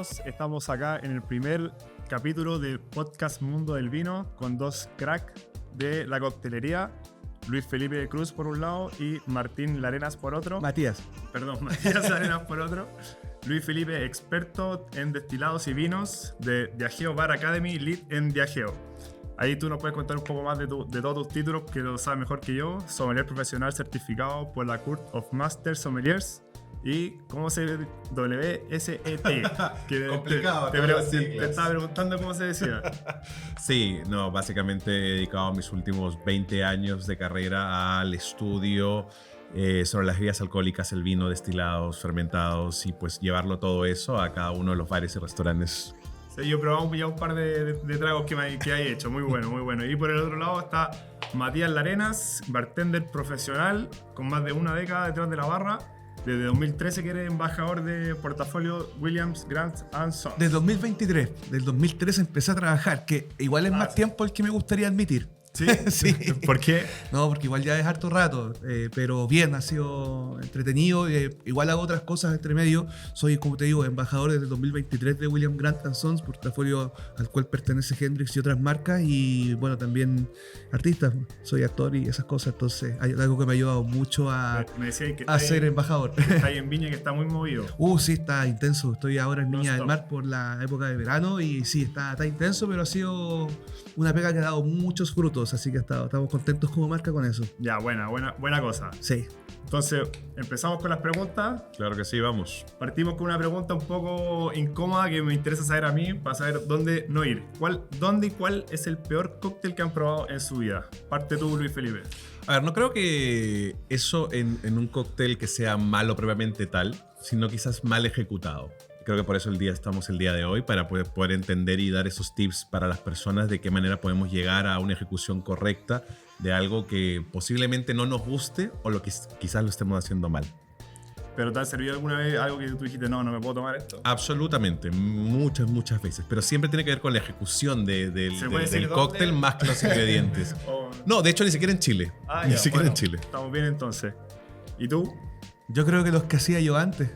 todos, estamos acá en el primer capítulo del podcast Mundo del Vino con dos cracks de la coctelería, Luis Felipe Cruz por un lado y Martín Larenas por otro. Matías Larenas por otro. Luis Felipe, experto en destilados y vinos de Diageo Bar Academy, lead en Diageo. Ahí tú nos puedes contar un poco más de todos tus títulos, que lo sabes mejor que yo. Sommelier profesional certificado por la Court of Master Sommeliers. ¿Y cómo se WSET? Complicado. Te estaba preguntando cómo se decía. Sí, no, básicamente he dedicado mis últimos 20 años de carrera al estudio sobre las bebidas alcohólicas, el vino, destilados, fermentados y pues llevarlo todo eso a cada uno de los bares y restaurantes. Sí, yo he probado ya un par de tragos que hay hecho, muy bueno, muy bueno. Y por el otro lado está Matías Larenas, bartender profesional con más de una década detrás de la barra. Desde 2013 que eres embajador de portafolio Williams, Grant & Sons. Del 2023, del 2013 empecé a trabajar, que igual es más tiempo el que me gustaría admitir. ¿Sí? Sí. ¿Por qué? No, porque igual ya es harto rato, pero bien, ha sido entretenido. Igual hago otras cosas entre medio. Soy, como te digo, embajador desde el 2023 de Williams, Grant & Sons, portafolio al cual pertenece Hendrix y otras marcas. Y bueno, también artista, soy actor y esas cosas. Entonces hay algo que me ha ayudado mucho a ser embajador. Está ahí en Viña, que está muy movido. Sí, está intenso. Estoy ahora en Viña del Mar por la época de verano y sí, está intenso, pero ha sido una pega que ha dado muchos frutos, así que estamos contentos como marca con eso. Ya, buena cosa. Sí. Entonces, empezamos con las preguntas. Claro que sí, vamos. Partimos con una pregunta un poco incómoda que me interesa saber a mí, para saber dónde no ir. ¿Dónde y cuál es el peor cóctel que han probado en su vida? Parte tú, Luis Felipe. A ver, no creo que eso en un cóctel que sea malo propiamente tal, sino quizás mal ejecutado. Creo que por eso estamos el día de hoy, para poder entender y dar esos tips para las personas de qué manera podemos llegar a una ejecución correcta de algo que posiblemente no nos guste o lo que quizás lo estemos haciendo mal. ¿Pero te ha servido alguna vez algo que tú dijiste, no me puedo tomar esto? Absolutamente, muchas veces, pero siempre tiene que ver con la ejecución del cóctel más que los ingredientes. No, de hecho ni siquiera en Chile. Ni siquiera en Chile. Estamos bien entonces. ¿Y tú? Yo creo que los que hacía yo antes.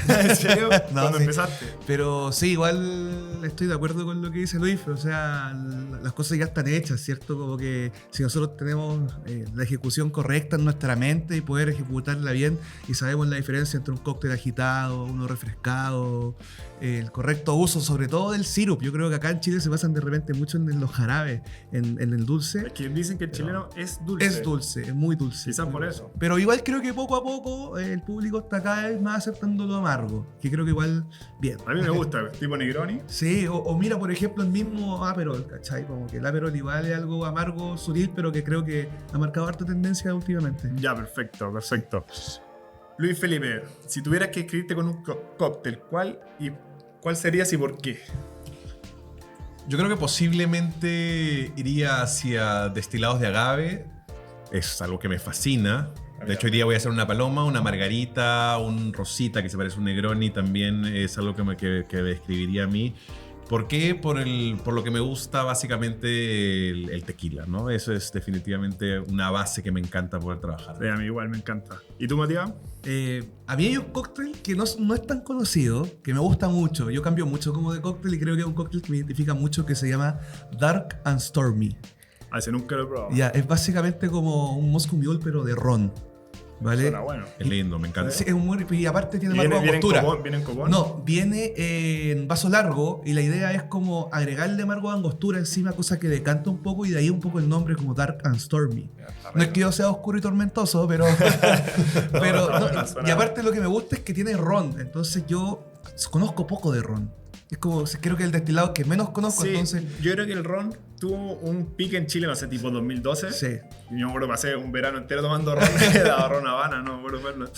¿En serio? No, ¿Cuándo sí. empezaste? Pero sí, igual estoy de acuerdo con lo que dice Luis, o sea, las cosas ya están hechas, ¿cierto? Como que si nosotros tenemos la ejecución correcta en nuestra mente y poder ejecutarla bien y sabemos la diferencia entre un cóctel agitado, uno refrescado, el correcto uso, sobre todo del sirup. Yo creo que acá en Chile se basan de repente mucho en los jarabes, en el dulce. Es que dicen que el chileno es dulce. Es dulce, es muy dulce. Quizás por eso. Pero igual creo que poco a poco el público está cada vez más aceptando lo amargo, que creo que igual bien. A mí me gusta, tipo Negroni. Sí, o mira, por ejemplo, el mismo Aperol, ¿cachai? Como que el Aperol igual es algo amargo, sutil, pero que creo que ha marcado harta tendencia últimamente. Ya, perfecto. Luis Felipe, si tuvieras que escribirte con un cóctel, ¿cuál serías y por qué? Yo creo que posiblemente iría hacia destilados de agave. Es algo que me fascina. De hecho, hoy día voy a hacer una paloma, una margarita, un rosita que se parece a un Negroni. También es algo que describiría a mí. ¿Por qué? Por lo que me gusta básicamente el tequila, ¿no? Eso es definitivamente una base que me encanta poder trabajar. Sí, a mí igual me encanta. ¿Y tú, Matías? A mí hay un cóctel que no es tan conocido, que me gusta mucho. Yo cambio mucho como de cóctel y creo que es un cóctel que me identifica mucho, que se llama Dark and Stormy. A ese nunca lo he probado. Ya, es básicamente como un Moscow Mule, pero de ron. ¿Vale? Suena bueno. Es lindo, me encanta. Sí, es y aparte tiene ¿Viene amargo angostura. ¿Viene en copón? No, viene en vaso largo y la idea es como agregarle amargo angostura encima, cosa que decanta un poco y de ahí un poco el nombre como Dark and Stormy. No es que yo sea oscuro y tormentoso, pero... y aparte lo que me gusta es que tiene ron, entonces yo conozco poco de ron. Es como, creo que el destilado que menos conozco, sí, entonces... Yo creo que el ron tuvo un pique en Chile, no sé, tipo 2012. Sí. Y yo me acuerdo, pasé un verano entero tomando ron, la ron Habana, no me acuerdo verlo.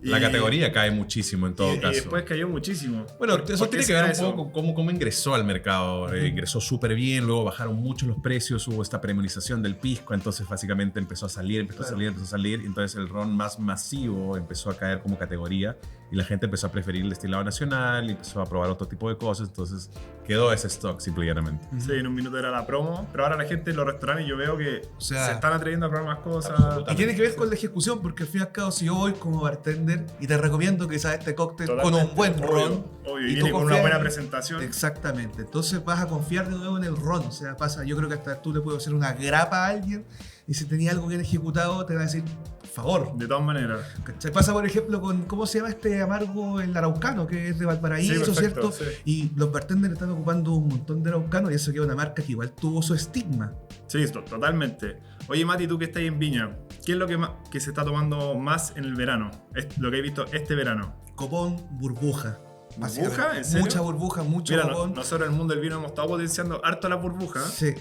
La categoría cae muchísimo en todo caso. Y después cayó muchísimo. Bueno, eso tiene que ver un eso? poco con cómo ingresó al mercado. Ingresó súper bien, luego bajaron mucho los precios, hubo esta premiumización del pisco, entonces básicamente empezó a salir, y entonces el ron más masivo empezó a caer como categoría. y la gente empezó a preferir el destilado nacional y empezó a probar otro tipo de cosas, entonces quedó ese stock simplemente. Sí, en un minuto era la promo, pero ahora la gente en los restaurantes yo veo que sea, se están atreviendo a probar más cosas. absolutamente. Y tiene que ver con la ejecución, porque al fin y al cabo, si yo voy como bartender y te recomiendo que sabes este cóctel con Totalmente, un buen ron. obvio, y y tú viene con una confías buena en- presentación. Exactamente. Entonces vas a confiar de nuevo en el ron. O sea, pasa, yo creo que hasta tú le puedes hacer una grapa a alguien y si tenía algo bien ejecutado, te va a decir, por favor. De todas maneras. ¿Cachai? Pasa, por ejemplo, con, ¿cómo se llama este amargo, el araucano, que es de Valparaíso, Sí, perfecto, ¿cierto? sí. Y los bartenders están ocupando un montón de araucano y eso queda una marca que igual tuvo su estigma. Sí, totalmente. Oye, Mati, tú que estás ahí en Viña, ¿qué es lo que se está tomando más en el verano? Lo que he visto este verano. Copón, burbuja. ¿Burbuja? ¿En serio? Mucha burbuja, mucho Mira, copón. nosotros en el mundo del vino hemos estado potenciando harto las burbujas. Sí,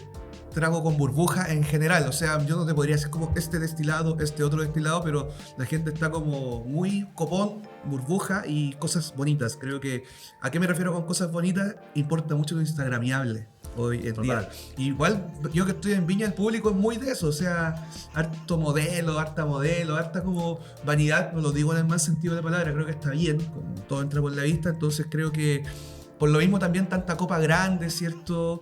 trago con burbuja en general. O sea, yo no te podría decir como este destilado, este otro destilado, pero la gente está como muy copón, burbuja y cosas bonitas. Creo que, ¿a qué me refiero con cosas bonitas? Importa mucho lo instagramiable hoy en Total. día. Igual, yo que estoy en Viña, el público es muy de eso. O sea, harta modelo, harta como vanidad. No lo digo en el mal sentido de la palabra, creo que está bien. Como todo entra por la vista, entonces creo que por lo mismo también tanta copa grande, ¿cierto?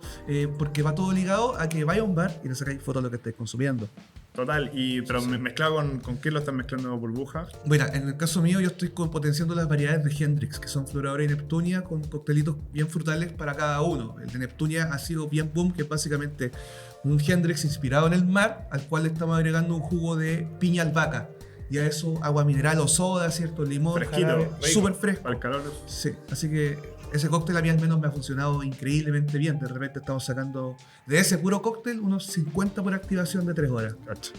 Porque va todo ligado a que vaya a un bar y le sacáis fotos de lo que estés consumiendo. Total, pero mezclado con qué lo están mezclando burbuja. Bueno, en el caso mío yo estoy potenciando las variedades de Hendrix, que son Floradora y Neptunia, con coctelitos bien frutales para cada uno. El de Neptunia ha sido bien boom, que es básicamente un Hendrix inspirado en el mar, al cual le estamos agregando un jugo de piña albahaca. Y a eso agua mineral o soda, ¿cierto? Limón, Fresquito, jarabe, rico, súper fresco. Para el calor. Sí, así que ese cóctel a mí al menos me ha funcionado increíblemente bien. De repente estamos sacando de ese puro cóctel unos 50 por activación de 3 horas. Cacha.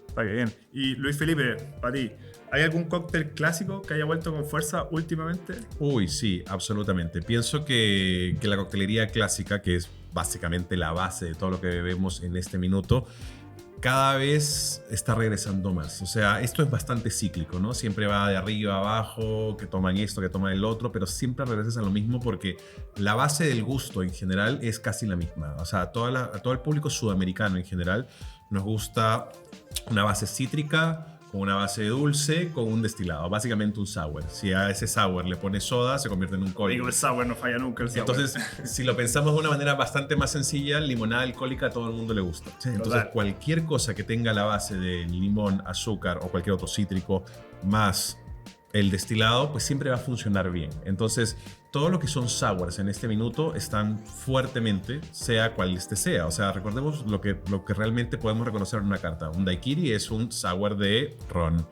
Está que bien. Y Luis Felipe, para ti, ¿hay algún cóctel clásico que haya vuelto con fuerza últimamente? Uy, sí, absolutamente. Pienso que la coctelería clásica, que es básicamente la base de todo lo que bebemos en este minuto, cada vez está regresando más. O sea, esto es bastante cíclico, ¿no? Siempre va de arriba a abajo, que toman esto, que toman el otro, pero siempre regresas a lo mismo porque la base del gusto en general es casi la misma. O sea, a todo el público sudamericano en general nos gusta una base cítrica, con una base dulce, con un destilado. Básicamente un sour. Si a ese sour le pones soda, se convierte en un Digo, cólico. el sour no falla nunca, el sour. Entonces, si lo pensamos de una manera bastante más sencilla, limonada alcohólica a todo el mundo le gusta. Sí, Entonces, total. cualquier cosa que tenga la base de limón, azúcar o cualquier otro cítrico, más el destilado, pues siempre va a funcionar bien. Entonces, todo lo que son sours en este minuto están fuertemente, sea cual este sea. O sea, recordemos lo que realmente podemos reconocer en una carta. Un daiquiri es un sour de ron.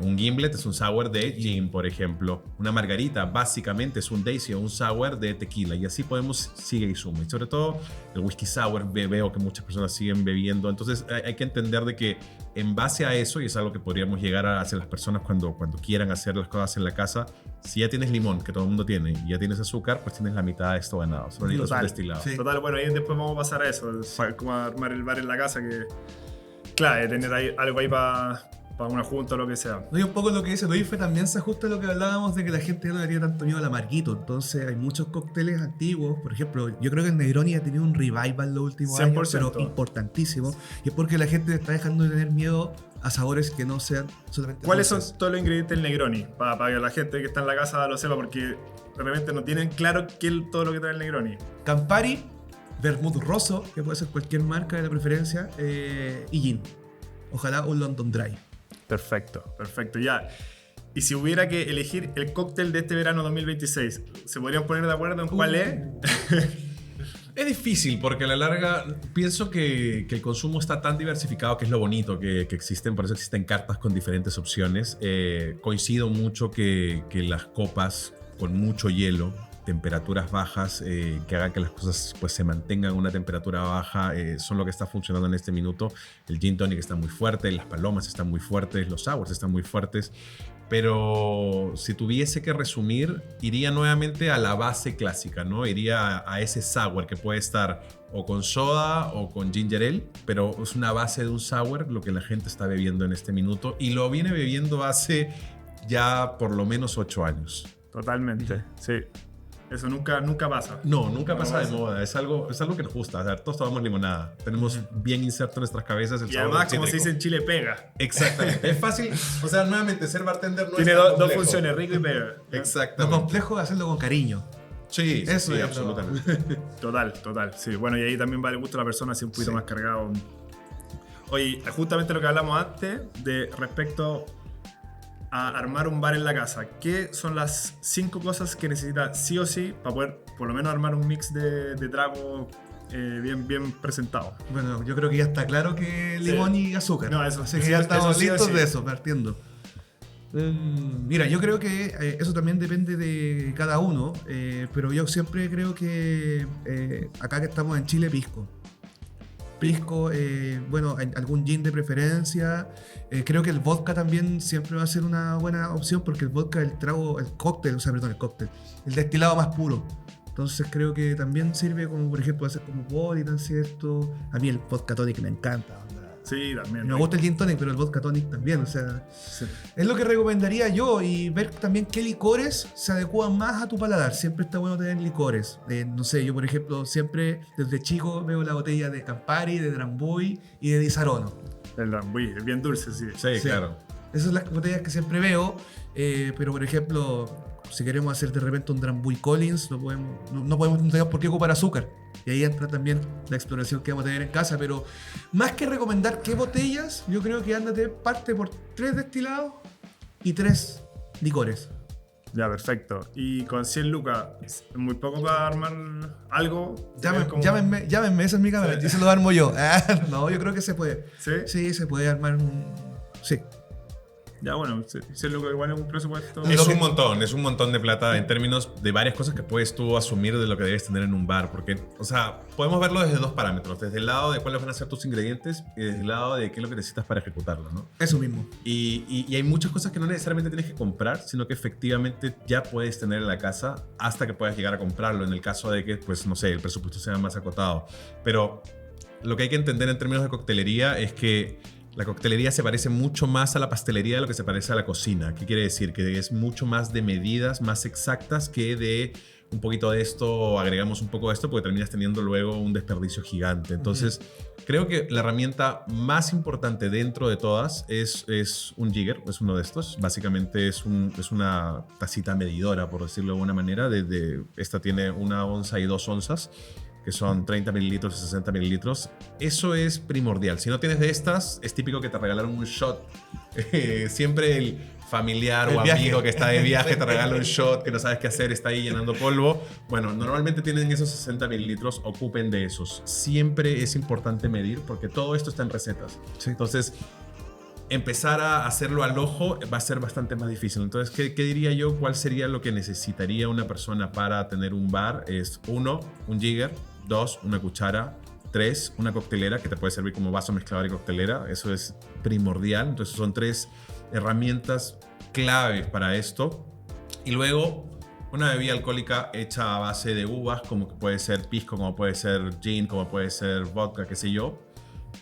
Un gimlet es un sour de gin, por ejemplo. Una margarita básicamente es un daisy o un sour de tequila. Y así podemos, sigue y suma. Y sobre todo el whisky sour veo que muchas personas siguen bebiendo. Entonces hay que entender de que en base a eso, y es algo que podríamos llegar a hacer las personas cuando quieran hacer las cosas en la casa, si ya tienes limón, que todo el mundo tiene, y ya tienes azúcar, pues tienes la mitad de esto ganado. Solo necesitas un Total. destilado. Sí. Total, bueno, ahí después vamos a pasar a eso, como a armar el bar en la casa, que claro, tener ahí, algo ahí para una junta o lo que sea. No, y un poco lo que dice Luis también se ajusta a lo que hablábamos de que la gente ya no le tiene tanto miedo al amarguito. Entonces hay muchos cócteles antiguos. Por ejemplo, yo creo que el Negroni ha tenido un revival los últimos 100%. años, pero importantísimo. Y es porque la gente está dejando de tener miedo a sabores que no sean solamente ¿Cuáles son dulces. todos los ingredientes del Negroni? Para que la gente que está en la casa lo sepa, porque de repente no tienen claro qué es todo lo que trae el Negroni. Campari, vermut rosso, que puede ser cualquier marca de la preferencia, y gin. Ojalá un London Dry. Perfecto, perfecto, ya. Y si hubiera que elegir el cóctel de este verano 2026, ¿se podrían poner de acuerdo en cuál es? Es difícil porque a la larga pienso que el consumo está tan diversificado que es lo bonito que existen, por eso existen cartas con diferentes opciones. Coincido mucho que las copas con mucho hielo, temperaturas bajas, que hagan que las cosas pues, se mantengan en una temperatura baja, son lo que está funcionando en este minuto. El gin tonic está muy fuerte, las palomas están muy fuertes, los sours están muy fuertes. Pero si tuviese que resumir, iría nuevamente a la base clásica, ¿no? Iría a ese sour que puede estar o con soda o con ginger ale, pero es una base de un sour lo que la gente está bebiendo en este minuto y lo viene bebiendo hace ya por lo menos 8 años. Totalmente, sí. Eso nunca pasa. No, nunca No pasa de pasa. moda. Es algo que nos gusta. O sea, todos tomamos limonada. Tenemos bien inserto en nuestras cabezas el Y sabor además, como se cítrico. dice en Chile, pega. Exactamente. Es fácil. O sea, nuevamente, ser bartender no Tiene es tan dos complejo. funciones, rico y pega. Lo Exactamente. complejo es hacerlo con cariño. Sí, sí, Eso sí, es absolutamente. Total. Sí, bueno, y ahí también va el gusto de la persona, así un poquito Sí. más cargado. Oye, justamente lo que hablamos antes de respecto a armar un bar en la casa. ¿Qué son las 5 cosas que necesita sí o sí para poder por lo menos armar un mix de tragos bien presentado? Bueno, yo creo que ya está claro que Sí. limón y azúcar. No, eso- Así que eso- ya estamos eso sí o listos sí. de eso, partiendo. Mira, yo creo que eso también depende de cada uno, pero yo siempre creo que acá que estamos en Chile, pisco. Pisco, bueno, algún gin de preferencia. Creo que el vodka también siempre va a ser una buena opción porque el vodka es el trago, el cóctel, el destilado más puro. Entonces creo que también sirve como, por ejemplo, hacer como body, tan cierto. A mí el vodka tonic me encanta. Onda. Sí, también. Me gusta el gin tonic, pero el vodka tonic también, o sea, Sí. es lo que recomendaría yo y ver también qué licores se adecúan más a tu paladar. Siempre está bueno tener licores. No sé, yo por ejemplo siempre desde chico veo la botella de Campari, de Drambuie y de Di Sarono. El Drambuie, es bien dulce, sí. Sí, Sí. claro. Esas son las botellas que siempre veo, pero por ejemplo, si queremos hacer de repente un Drambuie Collins, no tenemos por qué ocupar azúcar. Y ahí entra también la exploración que vamos a tener en casa, pero más que recomendar qué botellas, yo creo que parte por 3 destilados y 3 licores. Ya, perfecto. Y con 100 lucas, muy poco para armar algo. Llámenme, esa es mi cámara, y se lo armo yo. No, yo creo que se puede. ¿Sí? Sí, se puede armar un... Sí. Ya, bueno, 100 lucas igual es un presupuesto. Es un montón de plata en términos de varias cosas que puedes tú asumir de lo que debes tener en un bar. Porque, o sea, podemos verlo desde 2 parámetros. Desde el lado de cuáles van a ser tus ingredientes y desde el lado de qué es lo que necesitas para ejecutarlo, ¿no? Eso mismo. Y hay muchas cosas que no necesariamente tienes que comprar, sino que efectivamente ya puedes tener en la casa hasta que puedas llegar a comprarlo, en el caso de que, pues, no sé, el presupuesto sea más acotado. Pero lo que hay que entender en términos de coctelería es que la coctelería se parece mucho más a la pastelería de lo que se parece a la cocina. ¿Qué quiere decir? Que es mucho más de medidas más exactas que de un poquito de esto, agregamos un poco de esto, porque terminas teniendo luego un desperdicio gigante. Entonces, creo que la herramienta más importante dentro de todas es un jigger, es uno de estos. Básicamente es una tacita medidora, por decirlo de alguna manera. Esta tiene 1 onza y 2 onzas, que son 30 mililitros y 60 mililitros. Eso es primordial. Si no tienes de estas, es típico que te regalaron un shot. Siempre el familiar El o viaje. amigo que está de viaje te regala un shot, que no sabes qué hacer, está ahí llenando polvo. Bueno, normalmente tienen esos 60 mililitros, ocupen de esos. Siempre es importante medir porque todo esto está en recetas. Sí. Entonces, empezar a hacerlo al ojo va a ser bastante más difícil. Entonces, ¿qué diría yo? ¿Cuál sería lo que necesitaría una persona para tener un bar? Es 1, un jigger, 2, una cuchara, 3, una coctelera que te puede servir como vaso mezclador y coctelera. Eso es primordial. Entonces, son 3 herramientas claves para esto. Y luego, una bebida alcohólica hecha a base de uvas, como que puede ser pisco, como puede ser gin, como puede ser vodka, qué sé yo.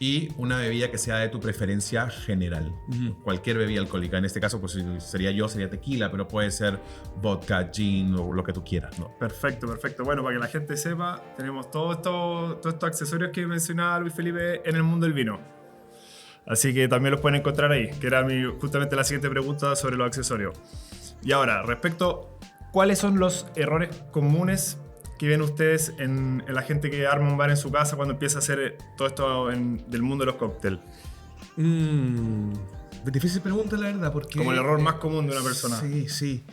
Y una bebida que sea de tu preferencia general. Cualquier bebida alcohólica. En este caso, pues sería tequila, pero puede ser vodka, gin o lo que tú quieras, ¿no? Perfecto. Bueno, para que la gente sepa, tenemos todos estos accesorios que mencionaba Luis Felipe en el mundo del vino. Así que también los pueden encontrar ahí, que era justamente la siguiente pregunta sobre los accesorios. Y ahora, respecto, ¿cuáles son los errores comunes que ven ustedes en la gente que arma un bar en su casa cuando empieza a hacer todo esto del mundo de los cócteles? Difícil pregunta, la verdad, porque... Como el error más común de una persona. Sí.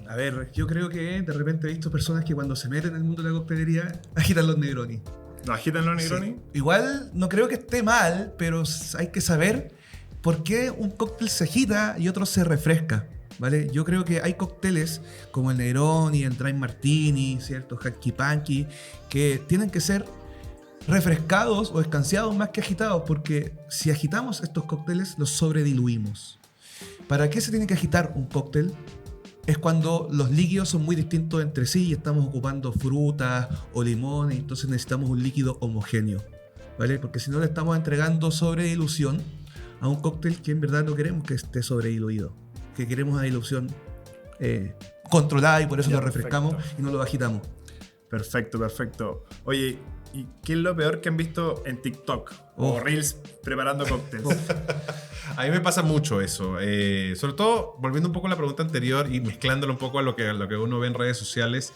A ver, yo creo que de repente he visto personas que cuando se meten en el mundo de la coctelería agitan los Negroni. ¿Lo agitan los Negroni? Sí. Igual no creo que esté mal, pero hay que saber por qué un cóctel se agita y otro se refresca, ¿vale? Yo creo que hay cócteles como el Negroni, el Dry Martini, ¿cierto? Hanky Panky, que tienen que ser refrescados o escanciados más que agitados, porque si agitamos estos cócteles los sobrediluimos. ¿Para qué se tiene que agitar un cóctel? Es cuando los líquidos son muy distintos entre sí y estamos ocupando frutas o limones, entonces necesitamos un líquido homogéneo, ¿vale? Porque si no le estamos entregando sobredilución a un cóctel que en verdad no queremos que esté sobrediluido, que queremos una dilución controlada y por eso Ya, lo refrescamos perfecto. y no lo agitamos. Perfecto, perfecto. Oye, ¿y qué es lo peor que han visto en TikTok? O Oh. Reels preparando cócteles. A mí me pasa mucho eso. Sobre todo, volviendo un poco a la pregunta anterior y mezclándolo un poco a lo que uno ve en redes sociales.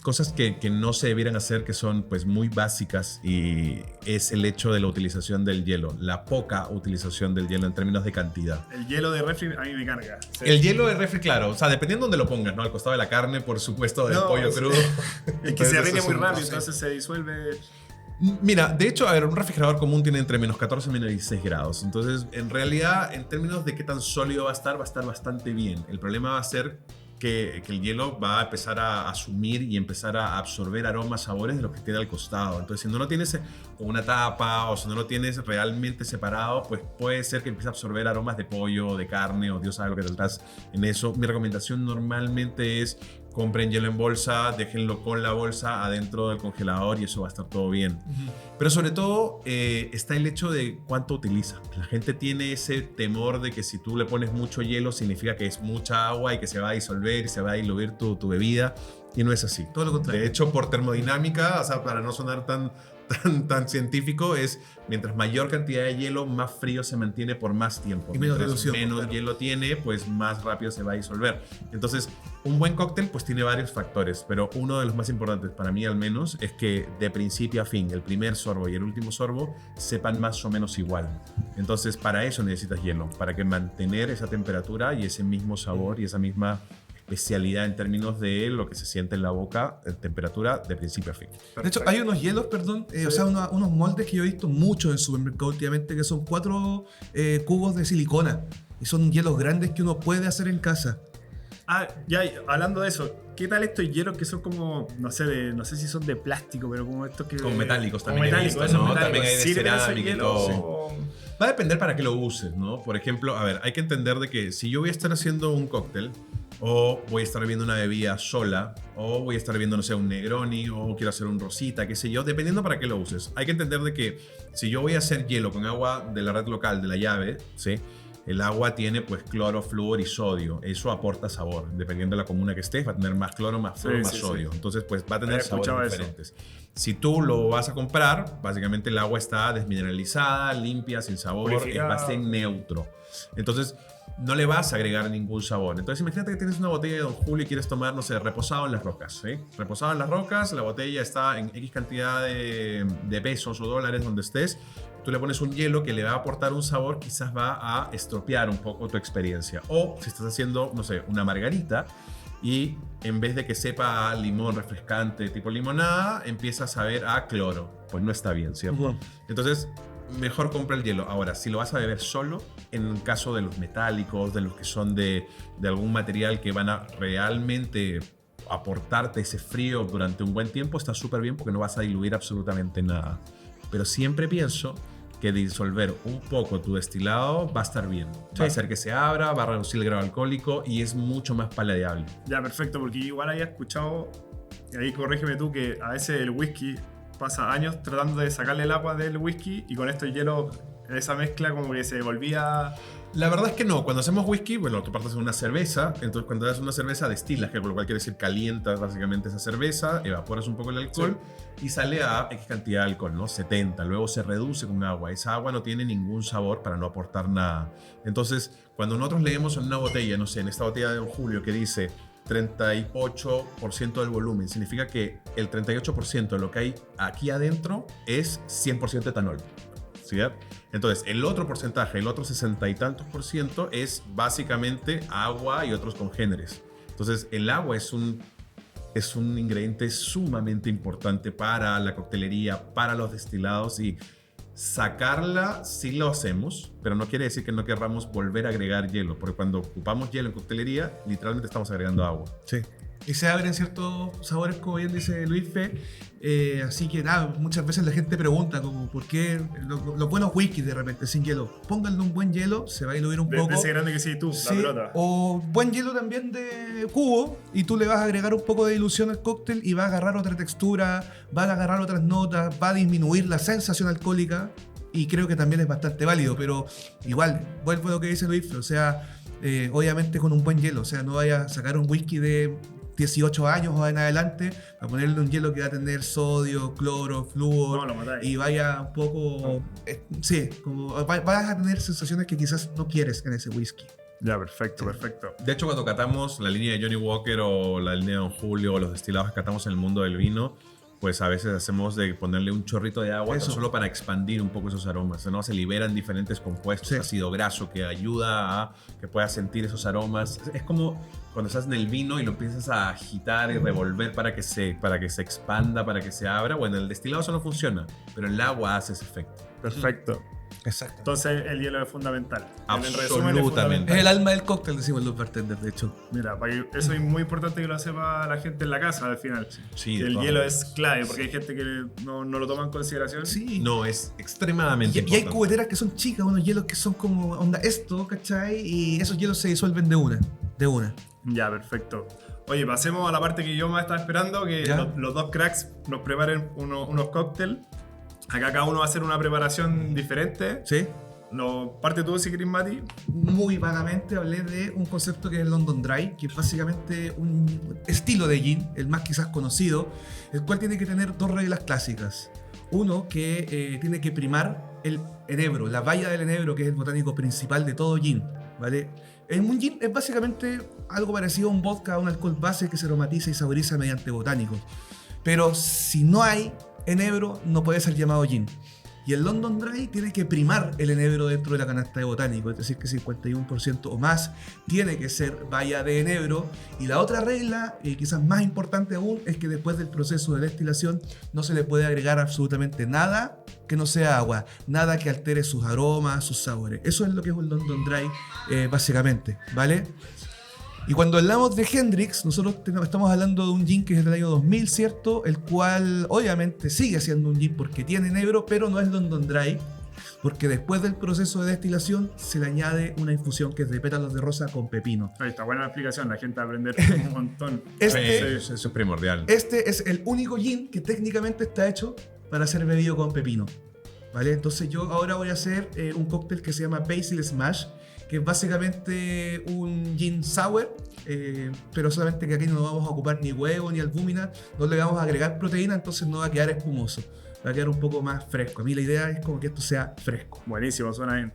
Cosas que no se debieran hacer, que son pues muy básicas, y es el hecho de la utilización del hielo, la poca utilización del hielo en términos de cantidad. El hielo de refri a mí me carga. Sí. El hielo de refri, claro, o sea, dependiendo donde lo pongas, ¿no? Al costado de la carne, por supuesto, del No, pollo sí. crudo. Es que Entonces, se eso arregla es muy un- rápido, sí. entonces se disuelve. Mira, de hecho, a ver, un refrigerador común tiene entre menos 14 y menos 16 grados. Entonces, en realidad, en términos de qué tan sólido va a estar bastante bien. El problema va a ser que el hielo va a empezar a asumir y empezar a absorber aromas, sabores de lo que queda al costado. Entonces, si no lo tienes con una tapa o si no lo tienes realmente separado, pues puede ser que empiece a absorber aromas de pollo o de carne o Dios sabe lo que tendrás en eso. Mi recomendación normalmente es: compren hielo en bolsa, déjenlo con la bolsa adentro del congelador y eso va a estar todo bien. Pero sobre todo está el hecho de cuánto utiliza. La gente tiene ese temor de que si tú le pones mucho hielo significa que es mucha agua y que se va a disolver y se va a diluir tu bebida, y no es así. Todo lo contrario. De hecho, por termodinámica, o sea, para no sonar tan científico, es mientras mayor cantidad de hielo, más frío se mantiene por más tiempo. Y menos Mientras dilución, menos claro. hielo tiene, pues más rápido se va a disolver. Entonces, un buen cóctel pues tiene varios factores, pero uno de los más importantes para mí al menos es que de principio a fin, el primer sorbo y el último sorbo sepan más o menos igual. Entonces, para eso necesitas hielo, para que mantener esa temperatura y ese mismo sabor y esa misma especialidad en términos de lo que se siente en la boca, en temperatura de principio a fin. De hecho, hay unos hielos, perdón, o sea, unos moldes que yo he visto mucho en el supermercado últimamente, que son 4 cubos de silicona. Y son hielos grandes que uno puede hacer en casa. Ah, ya, hablando de eso, ¿qué tal estos hielos que son como, no sé si son de plástico, pero como estos que... Como metálicos como también he metálicos, visto, esos ¿no? metálicos. También hay de ¿Sirven esos cerámica y hielos todo. o- Va a depender para qué lo uses, ¿no? Por ejemplo, a ver, hay que entender de que si yo voy a estar haciendo un cóctel, o voy a estar bebiendo una bebida sola, o voy a estar bebiendo, no sé, un Negroni, o quiero hacer un Rosita, qué sé yo, dependiendo para qué lo uses. Hay que entender de que si yo voy a hacer hielo con agua de la red local, de la llave, ¿sí? El agua tiene pues cloro, flúor y sodio. Eso aporta sabor. Dependiendo de la comuna que estés, va a tener más cloro, más flúor, Sí, más sí, sodio. sí. Entonces, pues va a tener Había escuchado sabores eso. diferentes. Si tú lo vas a comprar, básicamente el agua está desmineralizada, limpia, sin sabor, es Purificada. base neutro. Entonces, no le vas a agregar ningún sabor. Entonces, imagínate que tienes una botella de Don Julio y quieres tomar, no sé, reposado en las rocas. ¿Sí? Reposado en las rocas, la botella está en X cantidad de pesos o dólares donde estés. Tú le pones un hielo que le va a aportar un sabor, quizás va a estropear un poco tu experiencia. O si estás haciendo, no sé, una margarita y en vez de que sepa a limón refrescante tipo limonada, empieza a saber a cloro. Pues no está bien, ¿cierto? Entonces, mejor compra el hielo. Ahora, si lo vas a beber solo, en el caso de los metálicos, de los que son de algún material que van a realmente aportarte ese frío durante un buen tiempo, está súper bien porque no vas a diluir absolutamente nada. Pero siempre pienso que disolver un poco tu destilado va a estar bien. Va a hacer que se abra, va a reducir el grado alcohólico y es mucho más paladeable. Ya, perfecto, porque igual había escuchado, y ahí corrígeme tú, que a veces el whisky pasa años tratando de sacarle el agua del whisky y con esto el hielo, esa mezcla como que se volvía... La verdad es que no. Cuando hacemos whisky, bueno, tú partes de una cerveza. Entonces, cuando das una cerveza, destilas, que con lo cual quiere decir calientas básicamente esa cerveza, evaporas un poco el alcohol y sale a X cantidad de alcohol, ¿no? 70. Luego se reduce con agua. Esa agua no tiene ningún sabor para no aportar nada. Entonces, cuando nosotros leemos en una botella, no sé, en esta botella de Don Julio que dice 38% del volumen, significa que el 38% de lo que hay aquí adentro es 100% etanol. ¿Sí? Entonces, el otro porcentaje, el otro 60 y tantos % es básicamente agua y otros congéneres. Entonces, el agua es un ingrediente sumamente importante para la coctelería, para los destilados, y sacarla sí lo hacemos, pero no quiere decir que no querramos volver a agregar hielo, porque cuando ocupamos hielo en coctelería, literalmente estamos agregando agua. Sí. Y se abren ciertos sabores, como bien dice Luis Fe. Así que nada, muchas veces la gente pregunta como ¿por qué los buenos whisky de repente sin hielo? Pónganle un buen hielo, se va a diluir un De poco. ese grande que sí tú, Sí, la pelota. o buen hielo también de cubo y tú le vas a agregar un poco de dilución al cóctel y va a agarrar otra textura, va a agarrar otras notas, va a disminuir la sensación alcohólica y creo que también es bastante válido, pero igual, vuelvo a lo que dice Luis, o sea, obviamente con un buen hielo. O sea, no vaya a sacar un whisky de 18 años o en adelante a ponerle un hielo que va a tener sodio, cloro, flúor, No, lo matáis. y vaya un poco... sí, como vas a tener sensaciones que quizás no quieres en ese whisky. Ya, perfecto, perfecto. De hecho, cuando catamos la línea de Johnny Walker o la línea de Don Julio o los destilados que catamos en el mundo del vino, pues a veces hacemos de ponerle un chorrito de agua Eso. solo para expandir un poco esos aromas, ¿no? Se liberan diferentes compuestos, Sí. ácido graso, que ayuda a que puedas sentir esos aromas. Es como cuando estás en el vino y lo empiezas a agitar y revolver para que se expanda, para que se abra. Bueno, el destilado eso no funciona, pero el agua hace ese efecto. Perfecto. Exacto. Entonces el hielo es fundamental. En resumen, es Absolutamente. fundamental. Es el alma del cóctel, decimos los bartenders, de hecho. Mira, eso es muy importante que lo sepa la gente en la casa al final. Sí, Que de el todas hielo maneras. es clave porque hay gente que no lo toma en consideración. Sí. No, es extremadamente Y hay importante. cubeteras que son chicas, unos hielos que son como onda esto, ¿cachai? Y esos hielos se disuelven de una. De una. Ya, perfecto. Oye, pasemos a la parte que yo más estaba esperando, que Ya. los dos cracks nos preparen unos cócteles. Acá cada uno va a hacer una preparación diferente. ¿Sí? Parte tú, si querés, Mati. Muy vagamente hablé de un concepto que es el London Dry, que es básicamente un estilo de gin, el más quizás conocido, el cual tiene que tener dos reglas clásicas. Uno, que tiene que primar el enebro, la baya del enebro, que es el botánico principal de todo gin, ¿vale? Un gin es básicamente algo parecido a un vodka, a un alcohol base que se aromatiza y saboriza mediante botánicos. Pero si no hay enebro, no puede ser llamado gin. Y el London Dry tiene que primar el enebro dentro de la canasta de botánico, es decir, que 51% o más tiene que ser baya de enebro. Y la otra regla, quizás más importante aún, es que después del proceso de destilación no se le puede agregar absolutamente nada que no sea agua, nada que altere sus aromas, sus sabores. Eso es lo que es un London Dry, básicamente, ¿vale? Y cuando hablamos de Hendrix, nosotros estamos hablando de un gin que es del año 2000, ¿cierto? El cual obviamente sigue siendo un gin porque tiene enebro, pero no es London Dry, porque después del proceso de destilación se le añade una infusión que es de pétalos de rosa con pepino. Ahí está, buena explicación. La gente va a aprender un montón. Este- Eso es primordial. Este es el único gin que técnicamente está hecho para ser bebido con pepino, ¿vale? Entonces yo ahora voy a hacer un cóctel que se llama Basil Smash, que es básicamente un gin sour, pero solamente que aquí no vamos a ocupar ni huevo ni albúmina, no le vamos a agregar proteína, entonces no va a quedar espumoso, va a quedar un poco más fresco. A mí la idea es como que esto sea fresco. Buenísimo, suena bien.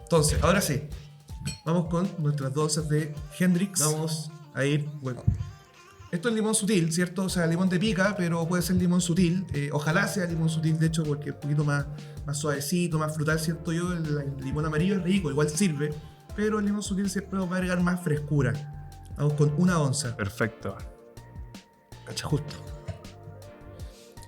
Entonces, ahora sí, vamos con nuestras dosas de Hendrix. Vamos a ir, bueno, esto es limón sutil, ¿cierto? O sea, limón de pica, pero puede ser limón sutil. Ojalá sea limón sutil, de hecho, porque es un poquito más suavecito, más frutal, ¿cierto? Yo, el limón amarillo es rico, igual sirve, pero el limón sutil siempre va a agregar más frescura. Vamos con 1 onza. Perfecto. Cacha justo.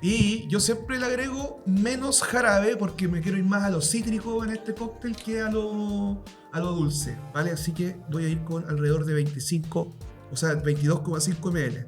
Y yo siempre le agrego menos jarabe porque me quiero ir más a lo cítrico en este cóctel que a lo dulce, ¿vale? Así que voy a ir con alrededor de 25, o sea, 22,5 ml.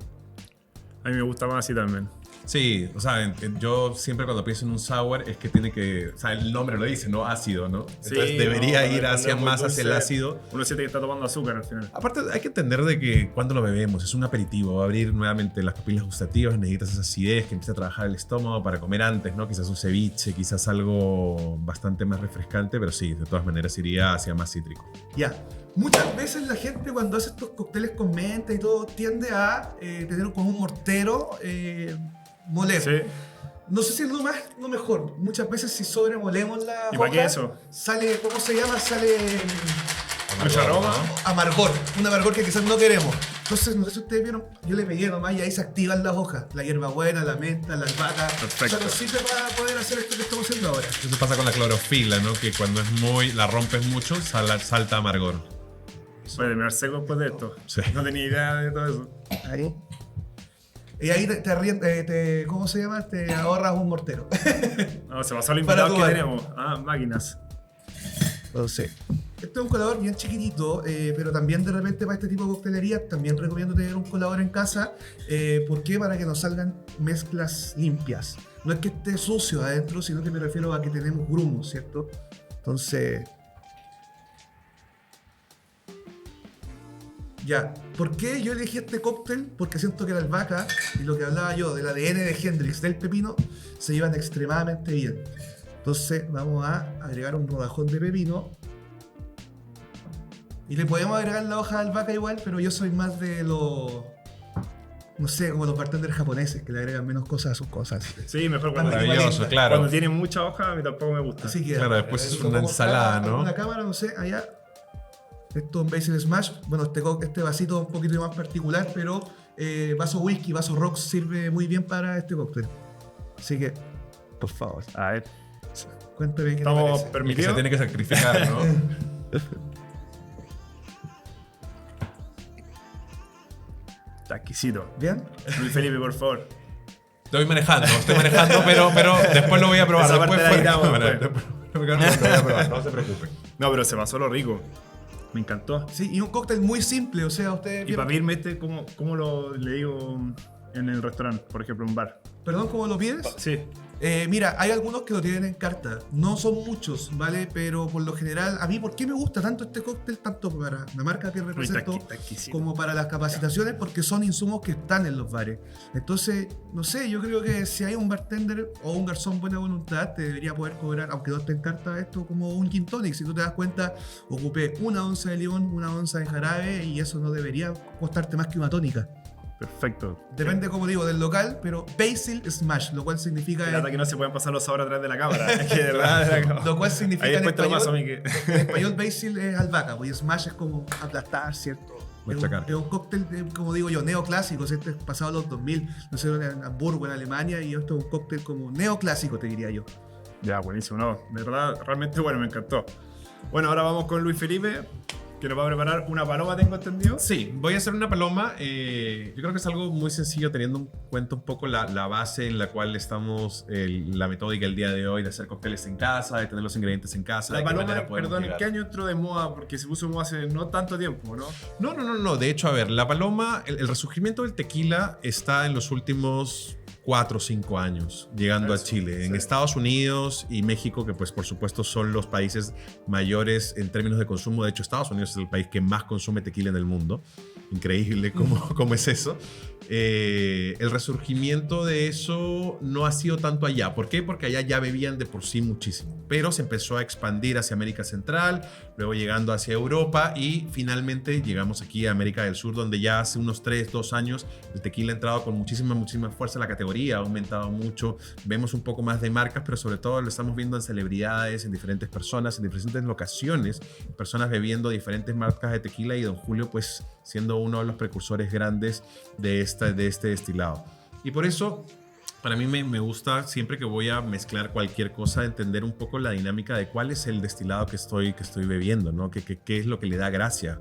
A mí me gusta más así también. Sí, o sea, yo siempre cuando pienso en un sour es que tiene que, o sea, el nombre lo dice, ¿no? Ácido, ¿no? Entonces Sí, debería no, ir cuando hacia es muy más hacia el dulce, ácido. Uno siente que está tomando azúcar al final. Aparte, hay que entender de que cuando lo bebemos es un aperitivo, va a abrir nuevamente las papilas gustativas, necesitas esa acidez que empieza a trabajar el estómago para comer antes, ¿no? Quizás un ceviche, quizás algo bastante más refrescante, pero sí, de todas maneras iría hacia más cítrico. Ya. Muchas veces la gente cuando hace estos cócteles con menta y todo tiende a tener como un mortero moler. Sí. No sé si es lo mejor. Muchas veces si sobremolemos la ¿Y para qué hoja, eso? sale, ¿cómo se llama? Sale Mucho aroma. amargor. Un amargor que quizás no queremos. Entonces, no sé si ustedes vieron, yo le pegué nomás y ahí se activan las hojas. La hierbabuena, la menta, la albahaca. Perfecto. O sea, nos sirve para poder hacer esto que estamos haciendo ahora. Eso pasa con la clorofila, ¿no? Que cuando es muy, la rompes mucho, salta amargor. Puede terminar seco después de esto. Sí. No tenía idea de todo eso. Ahí. Y ahí ¿cómo se llama? Te ahorras un mortero. No, se pasó al Para invitado tu que bar. tenemos. Ah, máquinas. Entonces, este es un colador bien chiquitito, pero también de repente para este tipo de coctelería también recomiendo tener un colador en casa. ¿Por qué? Para que nos salgan mezclas limpias. No es que esté sucio adentro, sino que me refiero a que tenemos grumos, ¿cierto? Entonces... Ya, ¿por qué yo elegí este cóctel? Porque siento que la albahaca y lo que hablaba yo del ADN de Hendrix, del pepino, se llevan extremadamente bien. Entonces vamos a agregar un rodajón de pepino. Y le podemos agregar la hoja de albahaca igual, pero yo soy más de los... No sé, como los bartenders japoneses, que le agregan menos cosas a sus cosas. Sí, mejor cuando, Maravilloso, claro. cuando tiene mucha hoja, a mí tampoco me gusta. Así que... Claro, después es una ensalada, ¿no? La cámara, no sé, allá... Esto es un Basil Smash. Bueno, este vasito es un poquito más particular, pero vaso whisky, vaso rocks sirve muy bien para este cóctel. Así que, por favor, A ver, cuéntame qué te estamos parece. Y que permitidos. se tiene que sacrificar, ¿no? Está exquisito. ¿Bien? Luis Felipe, por favor. Estoy manejando, pero después lo voy a probar. Esa parte Después la fuera de editamos, cámara. Lo voy a probar, no se preocupe. No, pero se pasó lo rico. Me encantó. Sí, y un cóctel muy simple, o sea, ustedes... Y para pedirme este, ¿cómo le digo en el restaurante? Por ejemplo, en un bar. Perdón, ¿cómo lo pides? Sí. Mira, hay algunos que lo tienen en carta. No son muchos, ¿vale? Pero por lo general, a mí, ¿por qué me gusta tanto este cóctel? Tanto para la marca que represento Está exquisito. como para las capacitaciones, porque son insumos que están en los bares. Entonces, no sé, yo creo que si hay un bartender o un garzón buena voluntad, te debería poder cobrar, aunque no esté en carta, esto como un gin tonic. Si tú te das cuenta, ocupé 1 onza de limón, 1 onza de jarabe, y eso no debería costarte más que una tónica. Perfecto. Depende, como digo, del local, pero Basil Smash, lo cual significa... Trata que no se pueden pasar los sabores atrás de la cámara. Es que de verdad. Lo cual significa Ahí en después te lo paso a mí español, que. en español Basil es albahaca, pues, y Smash es como aplastar, ¿cierto? Machacar. Es un cóctel, como digo yo, neoclásico, ¿cierto? Es pasado los 2000, no sé, en Hamburgo, en Alemania, y esto es un cóctel como neoclásico, te diría yo. Ya, buenísimo. No, de verdad, realmente bueno, me encantó. Bueno, ahora vamos con Luis Felipe, que nos va a preparar una paloma, tengo entendido. Sí, voy a hacer una paloma. Yo creo que es algo muy sencillo teniendo en cuenta un poco la base en la cual estamos, la metódica el día de hoy de hacer cócteles en casa, de tener los ingredientes en casa. La de qué paloma, manera podemos perdón, ¿en llegar. qué año entró de moda? Porque se puso de moda hace no tanto tiempo, ¿no? No. De hecho, a ver, la paloma, el resurgimiento del tequila está en los últimos 4 o 5 años llegando a Eso, Chile. sí. En Estados Unidos y México, que pues por supuesto son los países mayores en términos de consumo. De hecho, Estados Unidos es el país que más consume tequila en el mundo. Increíble cómo es eso. El resurgimiento de eso no ha sido tanto allá. ¿Por qué? Porque allá ya bebían de por sí muchísimo. Pero se empezó a expandir hacia América Central, luego llegando hacia Europa y finalmente llegamos aquí a América del Sur, donde ya hace unos 2 años el tequila ha entrado con muchísima fuerza en la categoría, ha aumentado mucho. Vemos un poco más de marcas, pero sobre todo lo estamos viendo en celebridades, en diferentes personas, en diferentes locaciones, personas bebiendo diferentes marcas de tequila y Don Julio pues siendo uno de los precursores grandes de este destilado. Y por eso, para mí me gusta siempre que voy a mezclar cualquier cosa, entender un poco la dinámica de cuál es el destilado que estoy bebiendo, ¿no? ¿Qué es lo que le da gracia?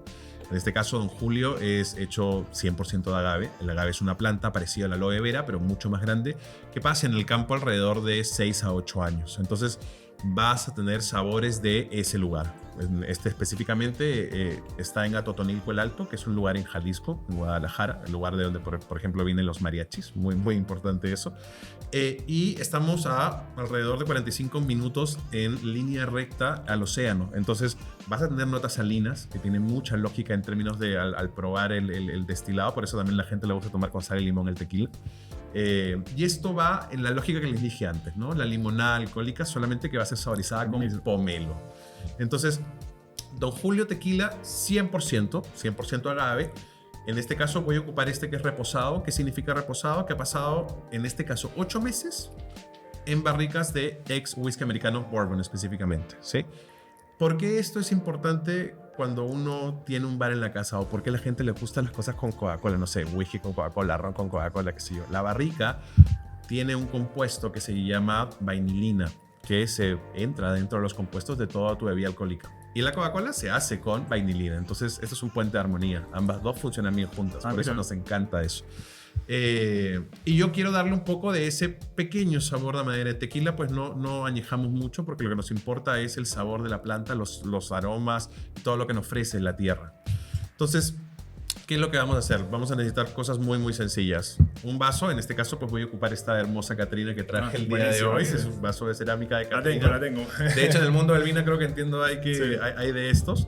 En este caso, Don Julio es hecho 100% de agave. El agave es una planta parecida a la aloe vera, pero mucho más grande, que pasa en el campo alrededor de 6 a 8 años. Entonces, vas a tener sabores de ese lugar. Este específicamente está en Atotonilco el Alto, que es un lugar en Jalisco, en Guadalajara, el lugar de donde, por ejemplo, vienen los mariachis. Muy, muy importante eso. Y estamos a alrededor de 45 minutos en línea recta al océano. Entonces, vas a tener notas salinas, que tienen mucha lógica en términos de al probar el destilado. Por eso también la gente le gusta tomar con sal y limón el tequila. Y esto va en la lógica que les dije antes, ¿no? La limonada alcohólica solamente que va a ser saborizada con pomelo. Entonces, Don Julio Tequila 100% agave. En este caso voy a ocupar este que es reposado. ¿Qué significa reposado? Que ha pasado, en este caso, 8 meses en barricas de ex whisky americano bourbon específicamente, ¿sí? ¿Por qué esto es importante cuando uno tiene un bar en la casa? ¿O por qué a la gente le gustan las cosas con Coca-Cola? No sé, whisky con Coca-Cola, ron con Coca-Cola, qué sé yo. La barrica tiene un compuesto que se llama vainilina, que se entra dentro de los compuestos de toda tu bebida alcohólica. Y la Coca-Cola se hace con vainilina. Entonces, esto es un puente de armonía. Ambas dos funcionan bien juntas. Por eso nos encanta eso. Y yo quiero darle un poco de ese pequeño sabor de madera de tequila, pues no añejamos mucho porque lo que nos importa es el sabor de la planta, los aromas, todo lo que nos ofrece la tierra. Entonces, ¿qué es lo que vamos a hacer? Vamos a necesitar cosas muy, muy sencillas. Un vaso, en este caso, pues voy a ocupar esta hermosa Catrina que traje el día de hoy. Es un vaso de cerámica de Catrina. La tengo. De hecho, en el mundo del vino creo que entiendo hay de estos.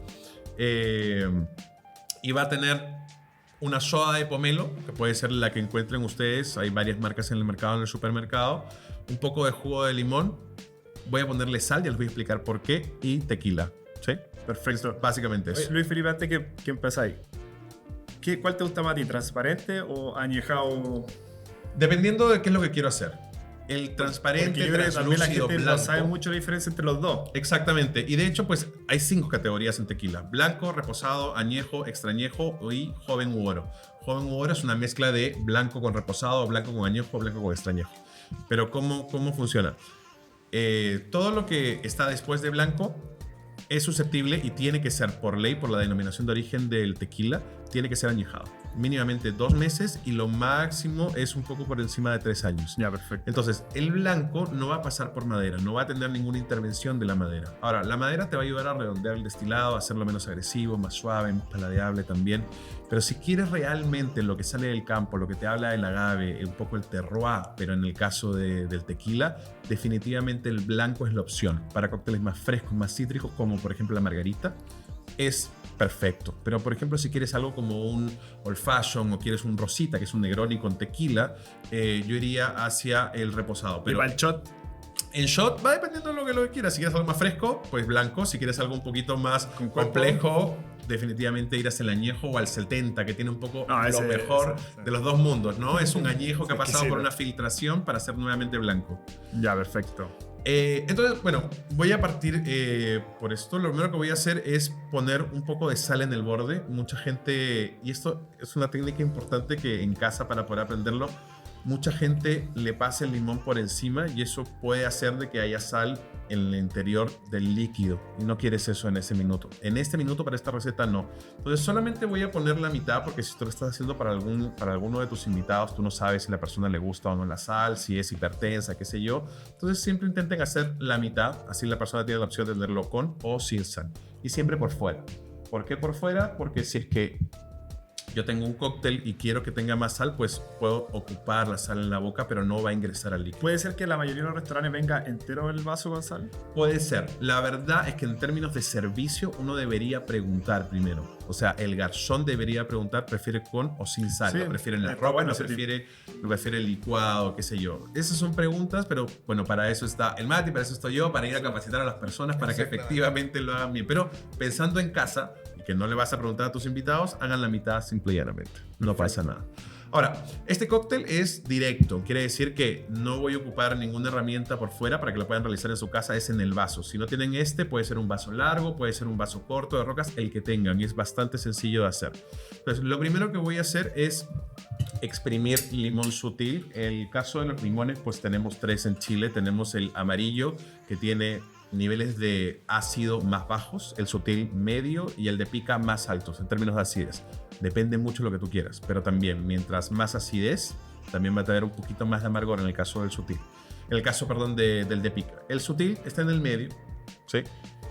Y va a tener una soda de pomelo, que puede ser la que encuentren ustedes. Hay varias marcas en el mercado, en el supermercado. Un poco de jugo de limón. voy a ponerle sal, ya les voy a explicar por qué, y tequila. ¿Sí? Perfecto. Básicamente eso. Oye, Luis Felipe, antes que empezáis, ¿cuál te gusta más a ti? ¿Transparente o añejado? Dependiendo de qué es lo que quiero hacer. El Porque transparente, yo creo que también la translúcido, gente no blanco. sabe mucho la diferencia entre los dos. Exactamente. Y de hecho, pues hay 5 categorías en tequila: blanco, reposado, añejo, extrañejo y joven u oro. Joven u oro es una mezcla de blanco con reposado, blanco con añejo, blanco con extrañejo. Pero ¿cómo funciona? Todo lo que está después de blanco es susceptible y tiene que ser, por ley, por la denominación de origen del tequila, tiene que ser añejado. Mínimamente 2 meses y lo máximo es un poco por encima de 3 años. Ya, perfecto. Entonces, el blanco no va a pasar por madera, no va a tener ninguna intervención de la madera. Ahora, la madera te va a ayudar a redondear el destilado, a hacerlo menos agresivo, más suave, más paladeable también. Pero si quieres realmente lo que sale del campo, lo que te habla del agave, un poco el terroir, pero en el caso del tequila, definitivamente el blanco es la opción. Para cócteles más frescos, más cítricos, como por ejemplo la margarita, es perfecto. Pero por ejemplo, si quieres algo como un old fashion o quieres un rosita, que es un Negroni con tequila, yo iría hacia el reposado. ¿Y Pero para el shot? en shot va dependiendo de lo que quieras. Si quieres algo más fresco, pues blanco. Si quieres algo un poquito más ¿Con cuerpo? complejo, definitivamente ir hacia el añejo o al 70, que tiene un poco No, lo ese- mejor ese. de los dos mundos, ¿no? Es un añejo que ha pasado por Exquisito. una filtración para ser nuevamente blanco. Ya, perfecto. Entonces, bueno, voy a partir por esto. Lo primero que voy a hacer es poner un poco de sal en el borde. Mucha gente, y esto es una técnica importante que en casa para poder aprenderlo, mucha gente le pasa el limón por encima y eso puede hacer de que haya sal en el interior del líquido y no quieres eso en ese minuto. En este minuto para esta receta no. Entonces solamente voy a poner la mitad porque si tú lo estás haciendo para alguno de tus invitados, tú no sabes si a la persona le gusta o no la sal, si es hipertensa, qué sé yo. Entonces siempre intenten hacer la mitad, así la persona tiene la opción de tenerlo con o sin sal. Y siempre por fuera. ¿Por qué por fuera? Porque si es que yo tengo un cóctel y quiero que tenga más sal, pues puedo ocupar la sal en la boca, pero no va a ingresar al líquido. ¿Puede ser que la mayoría de los restaurantes venga entero el vaso con sal? Puede ser. La verdad es que en términos de servicio uno debería preguntar primero. O sea, el garzón debería preguntar, ¿prefiere con o sin sal? Sí, ¿Lo prefiere en la está ropa? bueno ¿Lo ese prefiere licuado? ¿Qué sé yo? Esas son preguntas, pero bueno, para eso está el Mati, para eso estoy yo, para ir a capacitar a las personas para que efectivamente lo hagan bien. Pero pensando en casa, y que no le vas a preguntar a tus invitados, hagan la mitad simple y llanamente. No pasa nada. Ahora, este cóctel es directo, quiere decir que no voy a ocupar ninguna herramienta por fuera para que lo puedan realizar en su casa, es en el vaso. Si no tienen este, puede ser un vaso largo, puede ser un vaso corto de rocas, el que tengan, y es bastante sencillo de hacer. Entonces, lo primero que voy a hacer es exprimir limón sutil. En el caso de los limones, pues tenemos 3 en Chile. Tenemos el amarillo, que tiene niveles de ácido más bajos, el sutil medio y el de pica más altos en términos de acidez. Depende mucho de lo que tú quieras, pero también mientras más acidez, también va a tener un poquito más de amargor en el caso del sutil. En el caso, perdón, del de pica. El sutil está en el medio, ¿sí?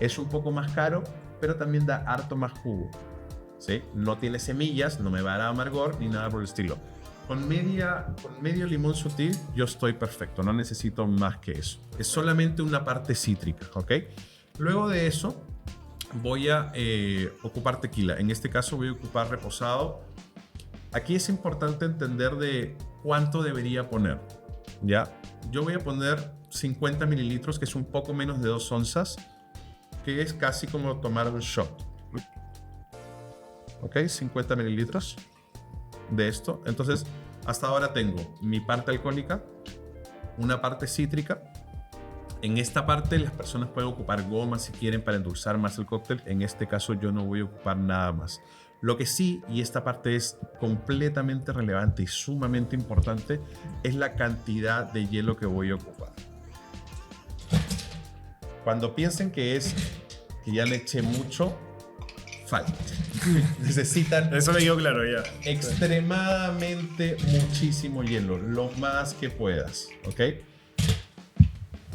Es un poco más caro, pero también da harto más jugo, ¿sí? No tiene semillas, no me va a dar amargor ni nada por el estilo. Con medio limón sutil yo estoy perfecto, no necesito más que eso. Es solamente una parte cítrica, ¿ok? Luego de eso voy a ocupar tequila. En este caso voy a ocupar reposado. Aquí es importante entender de cuánto debería poner, ¿ya? Yo voy a poner 50 mililitros, que es un poco menos de 2 onzas, que es casi como tomar un shot. ¿Ok? 50 mililitros de esto. Entonces, hasta ahora tengo mi parte alcohólica, una parte cítrica. En esta parte las personas pueden ocupar goma si quieren para endulzar más el cóctel. En este caso yo no voy a ocupar nada más. Lo que sí, y esta parte es completamente relevante y sumamente importante, es la cantidad de hielo que voy a ocupar. Cuando piensen que ya le eché mucho, falta. Necesitan Eso me quedó claro ya. extremadamente muchísimo hielo, lo más que puedas, ¿ok?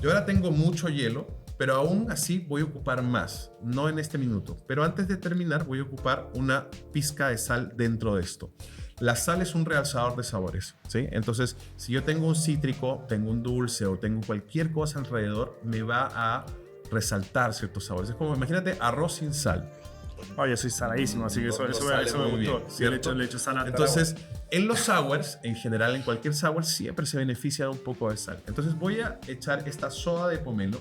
Yo ahora tengo mucho hielo, pero aún así voy a ocupar más, no en este minuto. Pero antes de terminar voy a ocupar una pizca de sal dentro de esto. La sal es un realzador de sabores, ¿sí? Entonces, si yo tengo un cítrico, tengo un dulce o tengo cualquier cosa alrededor, me va a resaltar ciertos sabores. Es como, imagínate, arroz sin sal. Oye, soy saladísimo, así que eso me sale gustó. muy bien, Sí, ¿cierto? le echo sal hasta Entonces, en los sours, en general, en cualquier sour, siempre se beneficia de un poco de sal. Entonces voy a echar esta soda de pomelo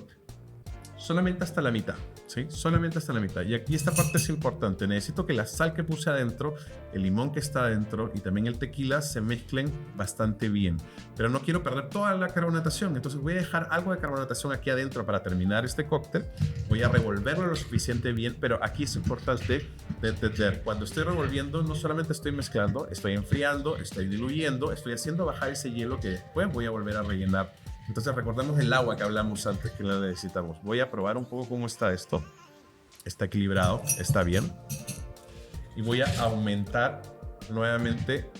solamente hasta la mitad, ¿sí? Solamente hasta la mitad. Y aquí esta parte es importante. Necesito que la sal que puse adentro, el limón que está adentro y también el tequila se mezclen bastante bien. Pero no quiero perder toda la carbonatación. Entonces voy a dejar algo de carbonatación aquí adentro para terminar este cóctel. Voy a revolverlo lo suficiente bien, pero aquí es importante entender. Cuando estoy revolviendo, no solamente estoy mezclando, estoy enfriando, estoy diluyendo, estoy haciendo bajar ese hielo que después voy a volver a rellenar. Entonces recordemos el agua que hablamos antes que la necesitamos. Voy a probar un poco cómo está esto. Está equilibrado, está bien. Y voy a aumentar nuevamente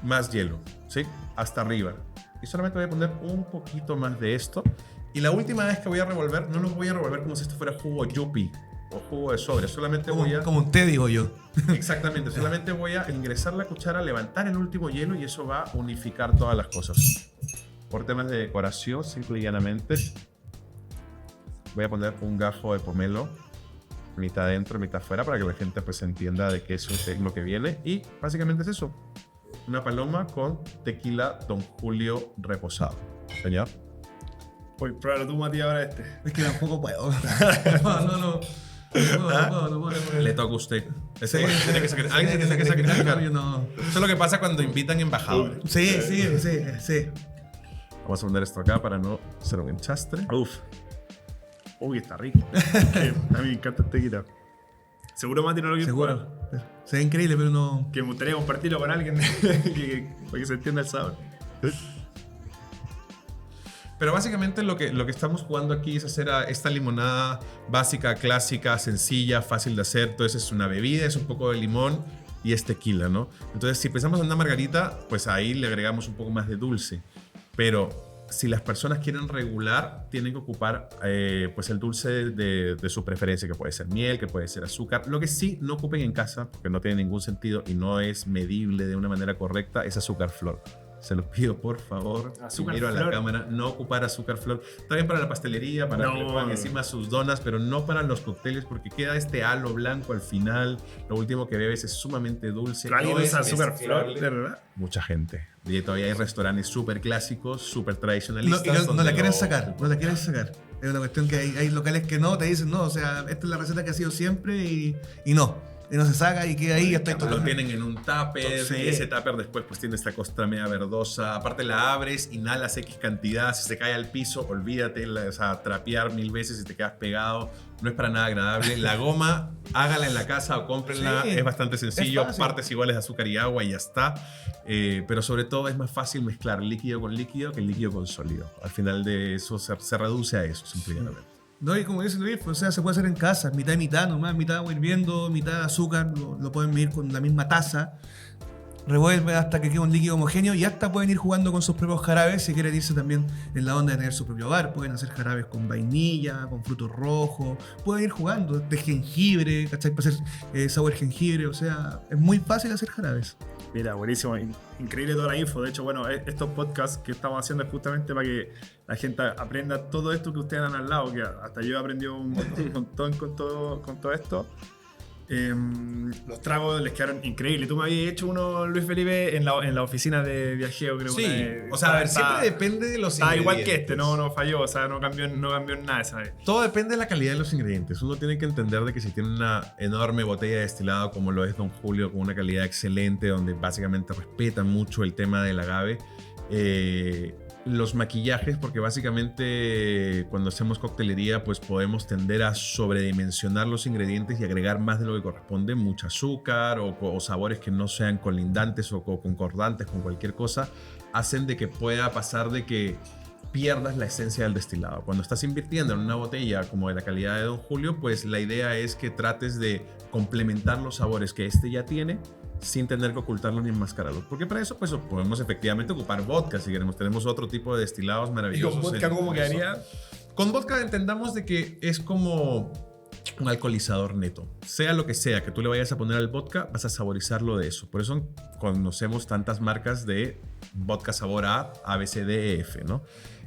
más hielo, ¿sí? Hasta arriba. Y solamente voy a poner un poquito más de esto. Y la última vez que voy a revolver, no lo voy a revolver como si esto fuera jugo yuppie o jugo de sobre. Solamente voy a... Como un té, digo yo. Exactamente, solamente voy a ingresar la cuchara, levantar el último hielo y eso va a unificar todas las cosas. Por temas de decoración, simple y llanamente, voy a poner un gajo de pomelo, mitad adentro, mitad afuera, para que la gente pues entienda de que eso es lo que viene. Y básicamente es eso, una paloma con tequila Don Julio reposado. Señor. Pues pruébalo tú, Matías, ahora este. Es que tampoco puedo. No puedo. Le toca a usted. Alguien se tiene que sacrificar. Yo no. Eso es lo que pasa cuando invitan embajadores. Sí. Vamos a poner esto acá para no hacer un enchastre. Uf. Uy, está rico. A mí me encanta el tequila. Seguro Mati no lo quiere probar. Seguro. Se ve increíble, pero no. Que me gustaría compartirlo con alguien para que se entienda el sabor. Pero básicamente lo que estamos jugando aquí es hacer esta limonada básica, clásica, sencilla, fácil de hacer. Entonces es una bebida, es un poco de limón y es tequila, ¿no? Entonces si pensamos en una margarita, pues ahí le agregamos un poco más de dulce. Pero si las personas quieren regular, tienen que ocupar pues el dulce de su preferencia, que puede ser miel, que puede ser azúcar. Lo que sí no ocupen en casa, porque no tiene ningún sentido y no es medible de una manera correcta, es azúcar flor. Se los pido, por favor. Azúcar Miro a la flor. cámara, no ocupar azúcar flor. Está bien para la pastelería, para que le pongan encima sus donas, pero no para los cócteles, porque queda este halo blanco al final. Lo último que bebes es sumamente dulce. ¿Pero alguien No usa es azúcar flor, mezclable. de verdad? Mucha gente. Y todavía hay restaurantes súper clásicos, súper tradicionalistas. No donde la quieren lo sacar, ocupan. no la quieren sacar. Es una cuestión que hay locales que no, te dicen no, o sea, esta es la receta que ha sido siempre y no. Y no se saca y queda ahí y hasta ahí. Lo tienen en un tupper, Sí. y ese tupper después pues tiene esta costra media verdosa. Aparte la abres, inhalas X cantidad, si se cae al piso, olvídate, o sea, trapear 1000 veces y te quedas pegado. No es para nada agradable. La goma, hágala en la casa o cómprenla, Sí, es bastante sencillo, es fácil. partes iguales de azúcar y agua y ya está. Pero sobre todo es más fácil mezclar líquido con líquido que líquido con sólido. Al final de eso se reduce a eso, simplemente. No, y como dice Luis, o sea, se puede hacer en casa, mitad y mitad nomás, mitad agua hirviendo, mitad azúcar, lo pueden medir con la misma taza. Revuelve hasta que quede un líquido homogéneo y hasta pueden ir jugando con sus propios jarabes si quieren irse también en la onda de tener su propio bar. Pueden hacer jarabes con vainilla, con frutos rojos, pueden ir jugando de jengibre, ¿cachai? Para hacer sabor jengibre, o sea, es muy fácil hacer jarabes. Mira, buenísimo. Increíble toda la info. De hecho, bueno, estos podcasts que estamos haciendo es justamente para que la gente aprenda todo esto que ustedes han hablado, que hasta yo he aprendido un montón con todo esto. Los tragos les quedaron increíbles. Tú me habías hecho uno, Luis Felipe, en la oficina de viajeo, creo. Sí, una vez. o sea, a ver, Está- siempre depende de los Está igual que ingredientes. este, no falló, o sea, no cambió en nada esa vez. Todo depende de la calidad de los ingredientes. Uno tiene que entender de que si tiene una enorme botella de destilado como lo es Don Julio, con una calidad excelente, donde básicamente respetan mucho el tema del agave, los maquillajes, porque básicamente cuando hacemos coctelería pues podemos tender a sobredimensionar los ingredientes y agregar más de lo que corresponde, mucho azúcar o sabores que no sean colindantes o concordantes con cualquier cosa, hacen de que pueda pasar de que pierdas la esencia del destilado. Cuando estás invirtiendo en una botella como de la calidad de Don Julio, pues la idea es que trates de complementar los sabores que este ya tiene sin tener que ocultarlos ni enmascararlos. Porque para eso pues podemos efectivamente ocupar vodka si queremos. Tenemos otro tipo de destilados ¿Y maravillosos. con vodka cómo en eso. quedaría? Con vodka entendamos de que es como un alcoholizador neto. Sea lo que sea que tú le vayas a poner al vodka, vas a saborizarlo de eso. Por eso conocemos tantas marcas de vodka sabor A, B, C, D, E, F, ¿no?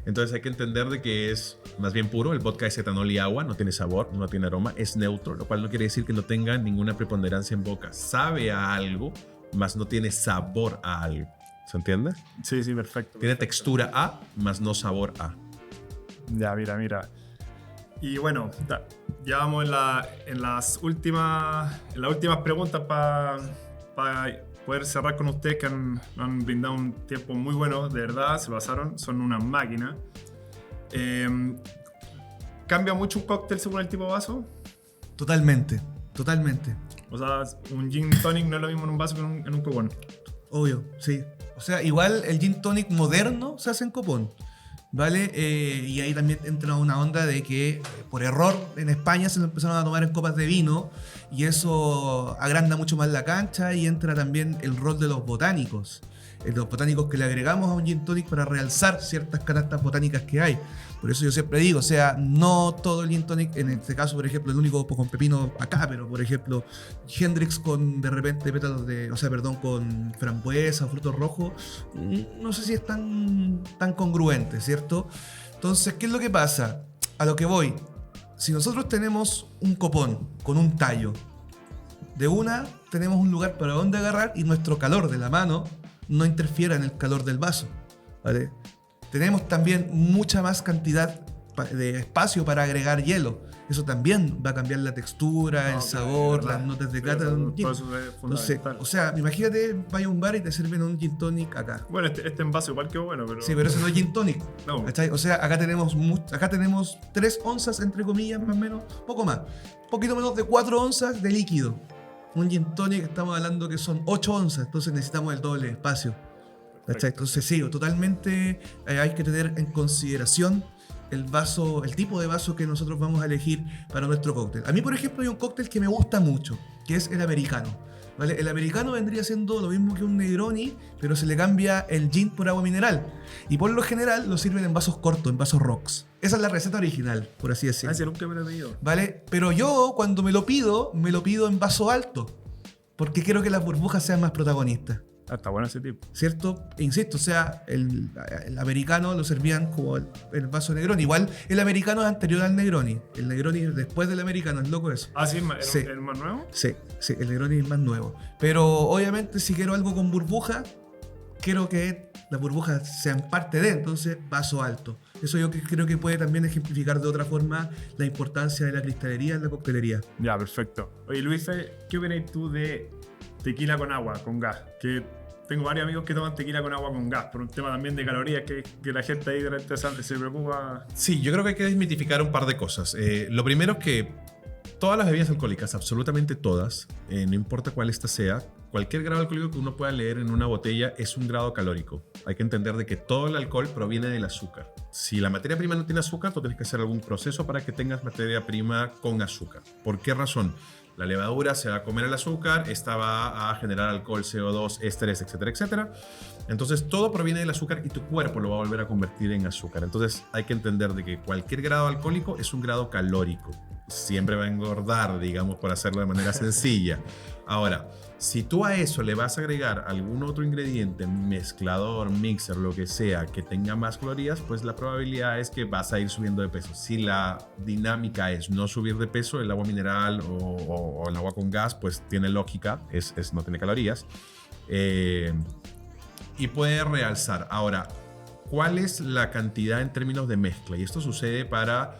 Entonces hay que entender de que es más bien puro. El vodka es etanol y agua, no tiene sabor, no tiene aroma, es neutro, lo cual no quiere decir que no tenga ninguna preponderancia en boca. Sabe a algo, mas no tiene sabor a algo. ¿Se entiende? Sí, sí, perfecto. Tiene textura A, más no sabor A. Ya, mira. Y bueno, ya vamos en las últimas preguntas para poder cerrar con ustedes, que nos han brindado un tiempo muy bueno, de verdad, se pasaron, son una máquina. ¿Cambia mucho un cóctel según el tipo de vaso? Totalmente. O sea, un gin tonic no es lo mismo en un vaso que en un copón. Obvio, sí. O sea, igual el gin tonic moderno se hace en copón, ¿vale? Y ahí también entra una onda de que por error en España se lo empezaron a tomar en copas de vino y eso agranda mucho más la cancha, y entra también el rol de los botánicos. Los botánicos que le agregamos a un gin tonic para realzar ciertas canastas botánicas que hay. Por eso yo siempre digo, o sea, no todo el gin tonic, en este caso, por ejemplo, el único con pepino acá, pero por ejemplo, Hendrix con de repente pétalos con frambuesa o frutos rojos, no sé si es tan congruente, ¿cierto? Entonces, ¿qué es lo que pasa? A lo que voy, si nosotros tenemos un copón con un tallo, de una tenemos un lugar para donde agarrar y nuestro calor de la mano no interfiera en el calor del vaso, ¿vale? Tenemos también mucha más cantidad de espacio para agregar hielo. Eso también va a cambiar la textura, el sabor, las notas de cata de un gin. Entonces, o sea, imagínate, vaya a un bar y te sirven un gin tonic acá. Bueno, este envase igual quedó bueno, pero... Sí, pero eso no es gin tonic. No. ¿Cachai? O sea, acá tenemos 3 onzas, entre comillas, más o menos, poco más. Poquito menos de 4 onzas de líquido. Un gin tonic estamos hablando que son 8 onzas, entonces necesitamos el doble de espacio. ¿Cachai? Entonces sí, totalmente hay que tener en consideración el vaso, el tipo de vaso que nosotros vamos a elegir para nuestro cóctel. A mí, por ejemplo, hay un cóctel que me gusta mucho, que es el americano, ¿vale? El americano vendría siendo lo mismo que un Negroni, pero se le cambia el gin por agua mineral. Y por lo general lo sirven en vasos cortos, en vasos rocks. Esa es la receta original, por así decirlo. Ah, sí, nunca me lo he pedido. ¿Vale? Pero yo, cuando me lo pido en vaso alto, porque quiero que las burbujas sean más protagonistas. Ah, está bueno ese tipo. ¿Cierto? E insisto, o sea, el americano lo servían como el vaso Negroni. Igual el americano es anterior al Negroni. El Negroni es después del americano, es loco eso. Ah, sí, Sí. ¿el más nuevo? Sí, el Negroni es más nuevo. Pero obviamente si quiero algo con burbuja, quiero que las burbujas sean parte de, entonces vaso alto. Eso yo creo que puede también ejemplificar de otra forma la importancia de la cristalería en la coctelería. Ya, perfecto. Oye, Luis, ¿qué opinas tú de tequila con agua, con gas? Que tengo varios amigos que toman tequila con agua con gas, por un tema también de calorías, que la gente ahí de repente se preocupa. Sí, yo creo que hay que desmitificar un par de cosas. Lo primero es que todas las bebidas alcohólicas, absolutamente todas, no importa cuál esta sea, cualquier grado alcohólico que uno pueda leer en una botella es un grado calórico. Hay que entender de que todo el alcohol proviene del azúcar. Si la materia prima no tiene azúcar, tú tienes que hacer algún proceso para que tengas materia prima con azúcar. ¿Por qué razón? La levadura se va a comer el azúcar, esta va a generar alcohol, CO2, ésteres, etcétera, etcétera. Entonces todo proviene del azúcar y tu cuerpo lo va a volver a convertir en azúcar. Entonces hay que entender de que cualquier grado alcohólico es un grado calórico. Siempre va a engordar, digamos, por hacerlo de manera sencilla. Ahora, si tú a eso le vas a agregar algún otro ingrediente, mezclador, mixer, lo que sea, que tenga más calorías, pues la probabilidad es que vas a ir subiendo de peso. Si la dinámica es no subir de peso, el agua mineral o el agua con gas, pues tiene lógica, no tiene calorías. Y puede realzar. Ahora, ¿cuál es la cantidad en términos de mezcla? Y esto sucede para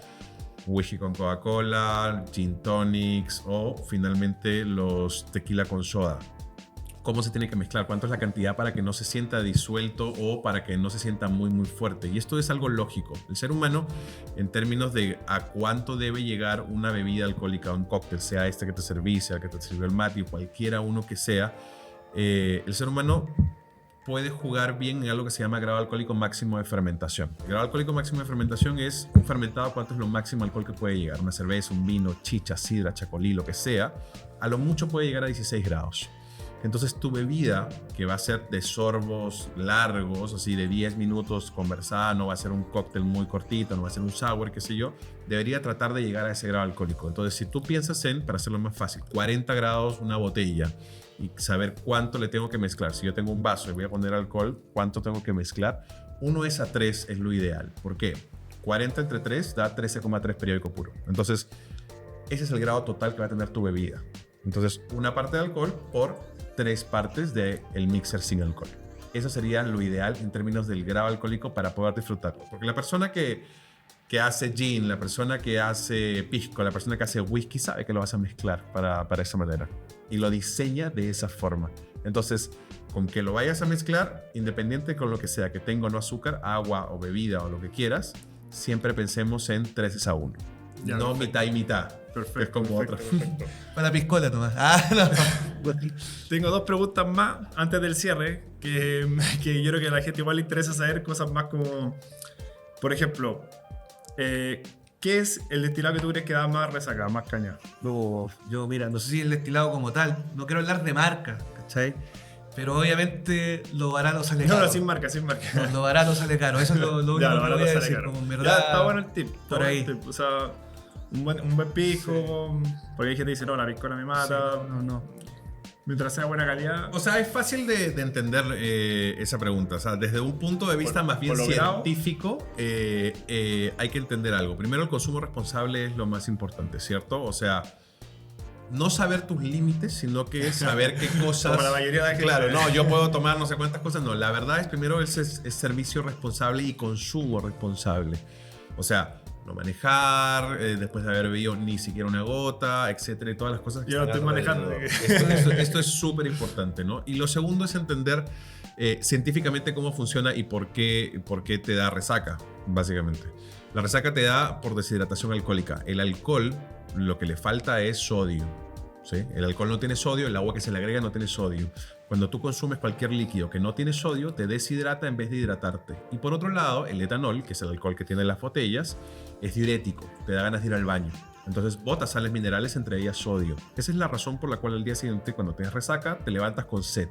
whisky con Coca-Cola, gin tonics o finalmente los tequila con soda. ¿Cómo se tiene que mezclar? ¿Cuánto es la cantidad para que no se sienta disuelto o para que no se sienta muy muy fuerte? Y esto es algo lógico. El ser humano, en términos de a cuánto debe llegar una bebida alcohólica, un cóctel, sea este que te serví, sea que te sirvió el mate, cualquiera uno que sea, el ser humano puede jugar bien en algo que se llama grado alcohólico máximo de fermentación. El grado alcohólico máximo de fermentación es un fermentado, cuánto es lo máximo alcohol que puede llegar. Una cerveza, un vino, chicha, sidra, chacolí, lo que sea, a lo mucho puede llegar a 16 grados. Entonces tu bebida, que va a ser de sorbos largos, así de 10 minutos conversada, no va a ser un cóctel muy cortito, no va a ser un sour, qué sé yo, debería tratar de llegar a ese grado alcohólico. Entonces si tú piensas en, para hacerlo más fácil, 40 grados una botella, y saber cuánto le tengo que mezclar. Si yo tengo un vaso y voy a poner alcohol, ¿cuánto tengo que mezclar? 1 es a 3 es lo ideal. ¿Por qué? 40 entre 3 da 13,3 periódico puro. Entonces, ese es el grado total que va a tener tu bebida. Entonces, una parte de alcohol por 3 partes del mixer sin alcohol. eso sería lo ideal en términos del grado alcohólico para poder disfrutarlo. Porque la persona que hace gin, la persona que hace pisco, la persona que hace whisky sabe que lo vas a mezclar para esa manera y lo diseña de esa forma. Entonces, con que lo vayas a mezclar, independiente con lo que sea, que tenga o no azúcar, agua o bebida o lo que quieras, siempre pensemos en 3:1. Ya, No perfecto. mitad y mitad. Perfecto, que es como perfecto, otra. perfecto. Para piscola nomás. No. Tengo 2 preguntas más antes del cierre, que yo creo que a la gente igual le interesa saber cosas más como, por ejemplo, ¿qué es el destilado que tú crees que da más resaca, más caña? No, yo, mira, no sé si el destilado como tal, no quiero hablar de marca, ¿cachai? Pero obviamente lo barato sale caro. No, sin marca, sin marca. Lo barato sale caro, eso es lo único Ya, lo que barato voy a sale decir. caro. Como en Ya, verdad, está bueno el tip. está por bueno ahí. el tip. O sea, un buen pisco, porque hay gente que dice, no, la piscola me mata. No. Mientras sea buena calidad. O sea, es fácil de entender esa pregunta. O sea, desde un punto de vista más bien por lo grado. científico, hay que entender algo. Primero, el consumo responsable es lo más importante, ¿cierto? O sea, no saber tus límites, sino que saber qué cosas... Como la mayoría de la gente. Claro, no, yo puedo tomar no sé cuántas cosas. No, la verdad es primero es servicio responsable y consumo responsable. O sea, no manejar, después de haber bebido ni siquiera una gota, etcétera, y todas las cosas que Yo no están estoy manejando. alrededor. Esto es súper importante, ¿no? Y lo segundo es entender científicamente cómo funciona y por qué te da resaca, básicamente. La resaca te da por deshidratación alcohólica. El alcohol, lo que le falta es sodio. ¿Sí? El alcohol no tiene sodio, el agua que se le agrega no tiene sodio. Cuando tú consumes cualquier líquido que no tiene sodio, te deshidrata en vez de hidratarte. Y por otro lado, el etanol, que es el alcohol que tienen las botellas, es diurético, te da ganas de ir al baño. Entonces botas sales minerales, entre ellas sodio. Esa es la razón por la cual al día siguiente, cuando tienes resaca, te levantas con sed.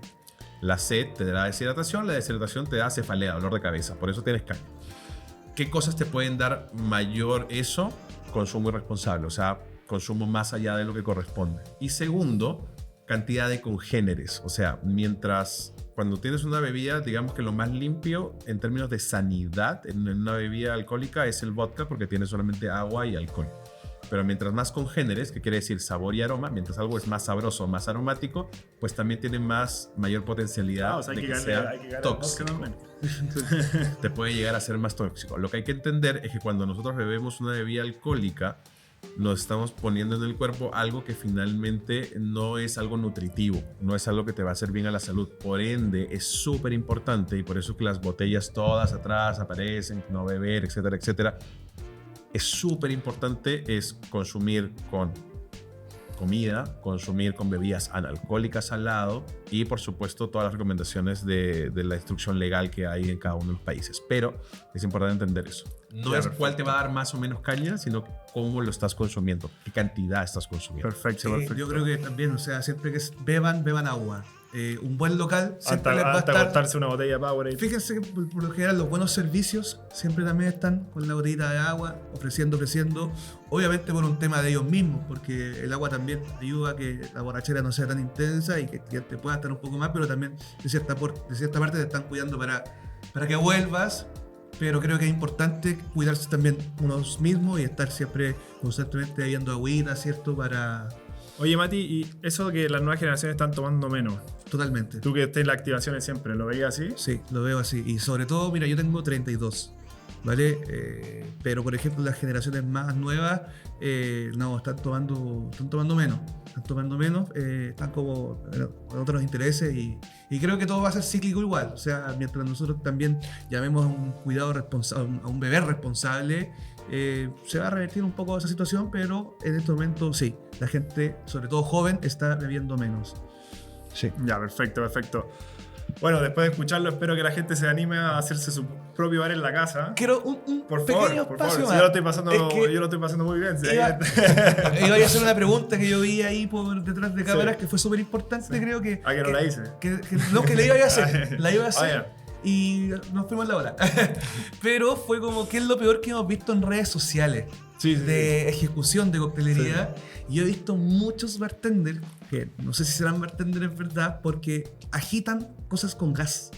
La sed te da deshidratación, la deshidratación te da cefalea, dolor de cabeza. Por eso tienes caña. ¿Qué cosas te pueden dar mayor eso? Consumo irresponsable, o sea, consumo más allá de lo que corresponde. Y segundo, cantidad de congéneres. O sea, cuando tienes una bebida, digamos que lo más limpio en términos de sanidad en una bebida alcohólica es el vodka, porque tiene solamente agua y alcohol. Pero mientras más congéneres, que quiere decir sabor y aroma, mientras algo es más sabroso, más aromático, pues también tiene mayor potencialidad O sea, de hay que que sea ganar tóxico. Te puede llegar a ser más tóxico. Lo que hay que entender es que cuando nosotros bebemos una bebida alcohólica, nos estamos poniendo en el cuerpo algo que finalmente no es algo nutritivo, no es algo que te va a hacer bien a la salud. Por ende, es súper importante, y por eso que las botellas todas atrás aparecen, no beber, etcétera, etcétera. Es súper importante consumir con comida, consumir con bebidas analcohólicas al lado y, por supuesto, todas las recomendaciones de la instrucción legal que hay en cada uno de los países. Pero es importante entender eso. No Ya, es perfecto. cuál te va a dar más o menos caña, sino cómo lo estás consumiendo, qué cantidad estás consumiendo. Perfecto, Sí, perfecto. yo creo que también, o sea, siempre que beban agua. Un buen local siempre les va a Hasta estar... cortarse una botella de Powerade. Fíjense que por lo general los buenos servicios siempre también están con la botellita de agua, ofreciendo, obviamente por un tema de ellos mismos, porque el agua también ayuda a que la borrachera no sea tan intensa y que te pueda estar un poco más, pero también de cierta parte te están cuidando para que vuelvas, pero creo que es importante cuidarse también unos mismos y estar siempre constantemente bebiendo agüita, ¿cierto? Oye, Mati, y eso que las nuevas generaciones están tomando menos. Totalmente. Tú que estés en las activaciones siempre, ¿lo veías así? Sí, lo veo así. Y sobre todo, mira, yo tengo 32, ¿vale? Pero, por ejemplo, las generaciones más nuevas, no, están tomando menos. Están como con otros intereses y creo que todo va a ser cíclico igual. O sea, mientras nosotros también llamemos a un cuidado responsable, a un beber responsable, se va a revertir un poco esa situación, pero en este momento sí, la gente, sobre todo joven, está bebiendo menos. Sí. Ya, perfecto, perfecto. Bueno, después de escucharlo, espero que la gente se anime a hacerse su propio bar en la casa. Quiero un Por pequeño favor, espacio si más. yo lo estoy pasando, Es que yo lo estoy pasando muy bien. Sí. iba a hacer una pregunta que yo vi ahí por detrás de cámaras, Sí. que fue súper importante, Sí. creo que... Ah, que no la hice. No, que la iba a hacer. La iba a hacer. Ah, y nos fuimos en la hora. Pero fue como, ¿qué es lo peor que hemos visto en redes sociales? Sí, sí, De ejecución de coctelería. Y yo he visto muchos bartenders, que no sé si serán bartenders en verdad, porque agitan cosas con gas.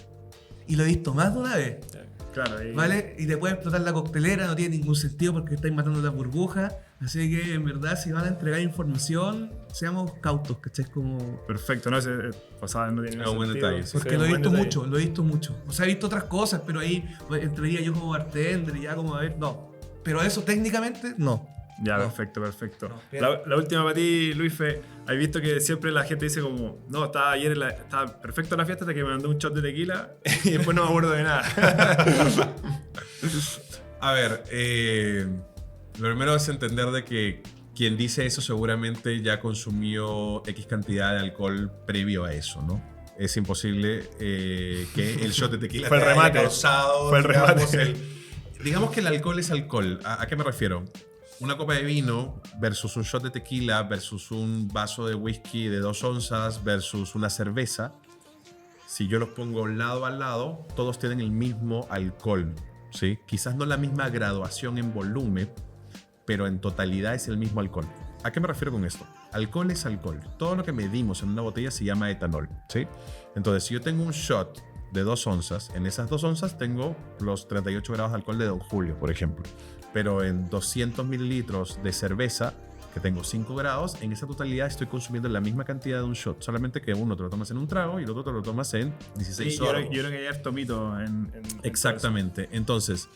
Y lo he visto más de una vez. Claro, ¿vale? Y te puede explotar la coctelera, no tiene ningún sentido porque estáis matando las burbujas. Así que, en verdad, si van a entregar información, seamos cautos, ¿cachai? Como... Perfecto, no ese pasada no tiene Es un buen sentido. detalle, sí. Porque Sí, lo he un buen visto detalle. mucho, lo he visto mucho. O sea, he visto otras cosas, pero ahí pues, entraría yo como bartender y ya como a ver, no. Pero eso técnicamente, no. Ya, No. perfecto. No, pero- La última para ti, Luisfe. ¿Has visto que siempre la gente dice como, no, estaba ayer, estaba perfecto la fiesta hasta que me mandó un shot de tequila y después no me acuerdo de nada? A ver, lo primero es entender de que quien dice eso seguramente ya consumió X cantidad de alcohol previo a eso, ¿no? Es imposible que el shot de tequila Fue el te haya remate. causado, Fue el digamos, remate. digamos que el alcohol es alcohol. ¿A qué me refiero? Una copa de vino versus un shot de tequila versus un vaso de whisky de 2 onzas versus una cerveza. Si yo los pongo lado a lado, todos tienen el mismo alcohol, ¿sí? Quizás no la misma graduación en volumen, pero en totalidad es el mismo alcohol. ¿A qué me refiero con esto? Alcohol es alcohol. Todo lo que medimos en una botella se llama etanol, ¿sí? Entonces, si yo tengo un shot de 2 onzas, en esas 2 onzas tengo los 38 grados de alcohol de Don Julio, por ejemplo. Pero en 200 mililitros de cerveza, que tengo 5 grados, en esa totalidad estoy consumiendo la misma cantidad de un shot, solamente que uno te lo tomas en un trago y el otro te lo tomas en 16 Sí, yo sorbos. creo que hay harto mito en Exactamente. Entonces,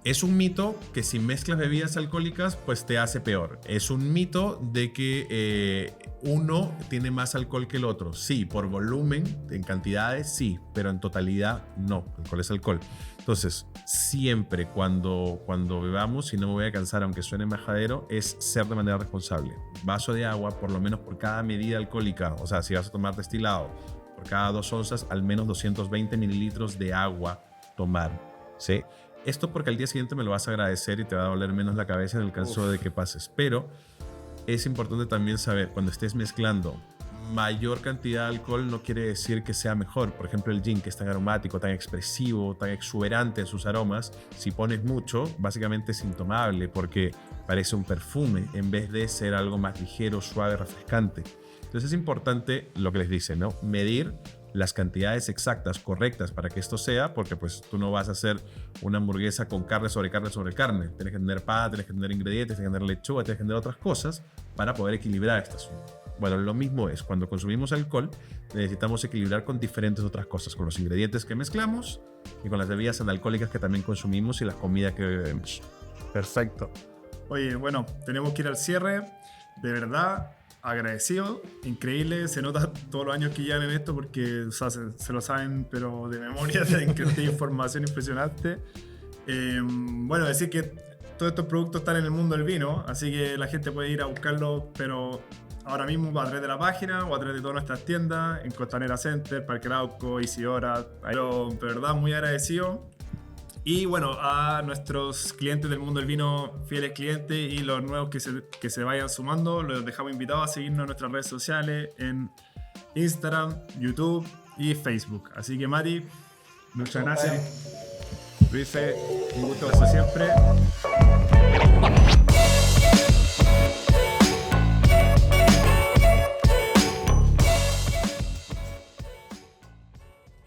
es un mito que si mezclas bebidas alcohólicas, pues te hace peor. Es un mito de que uno tiene más alcohol que el otro. Sí, por volumen, en cantidades, sí, pero en totalidad, no. Alcohol es alcohol. Entonces, siempre cuando bebamos, y no me voy a cansar aunque suene majadero, es ser de manera responsable. Vaso de agua, por lo menos por cada medida alcohólica. O sea, si vas a tomar destilado, por cada 2 onzas, al menos 220 mililitros de agua tomar, ¿sí? Esto porque al día siguiente me lo vas a agradecer y te va a doler menos la cabeza en el caso de que pases. Pero es importante también saber, cuando estés mezclando mayor cantidad de alcohol no quiere decir que sea mejor. Por ejemplo, el gin, que es tan aromático, tan expresivo, tan exuberante en sus aromas, si pones mucho, básicamente es intomable porque parece un perfume en vez de ser algo más ligero, suave, refrescante. Entonces es importante lo que les dicen, ¿no? Medir las cantidades exactas, correctas para que esto sea, porque pues tú no vas a hacer una hamburguesa con carne sobre carne sobre carne. Tienes que tener pan, tienes que tener ingredientes, tienes que tener lechuga, tienes que tener otras cosas para poder equilibrar este asunto. Bueno, lo mismo es, cuando consumimos alcohol, necesitamos equilibrar con diferentes otras cosas, con los ingredientes que mezclamos y con las bebidas analcohólicas que también consumimos y las comidas que bebemos. Perfecto. Oye, bueno, tenemos que ir al cierre. De verdad, agradecido, increíble. Se nota todos los años que llevan en esto porque o sea, se lo saben, pero de memoria, tienen que tener información impresionante. Bueno, decir que todos estos productos están en el mundo del vino, así que la gente puede ir a buscarlos, pero ahora mismo a través de la página o a través de todas nuestras tiendas, en Costanera Center, Parque Arauco, Isidora. Pero de verdad, muy agradecido. Y bueno, a nuestros clientes del mundo del vino, fieles clientes, y los nuevos que se vayan sumando, los dejamos invitados a seguirnos en nuestras redes sociales, en Instagram, YouTube y Facebook. Así que Mati, muchas gracias. Luis, un gusto como siempre.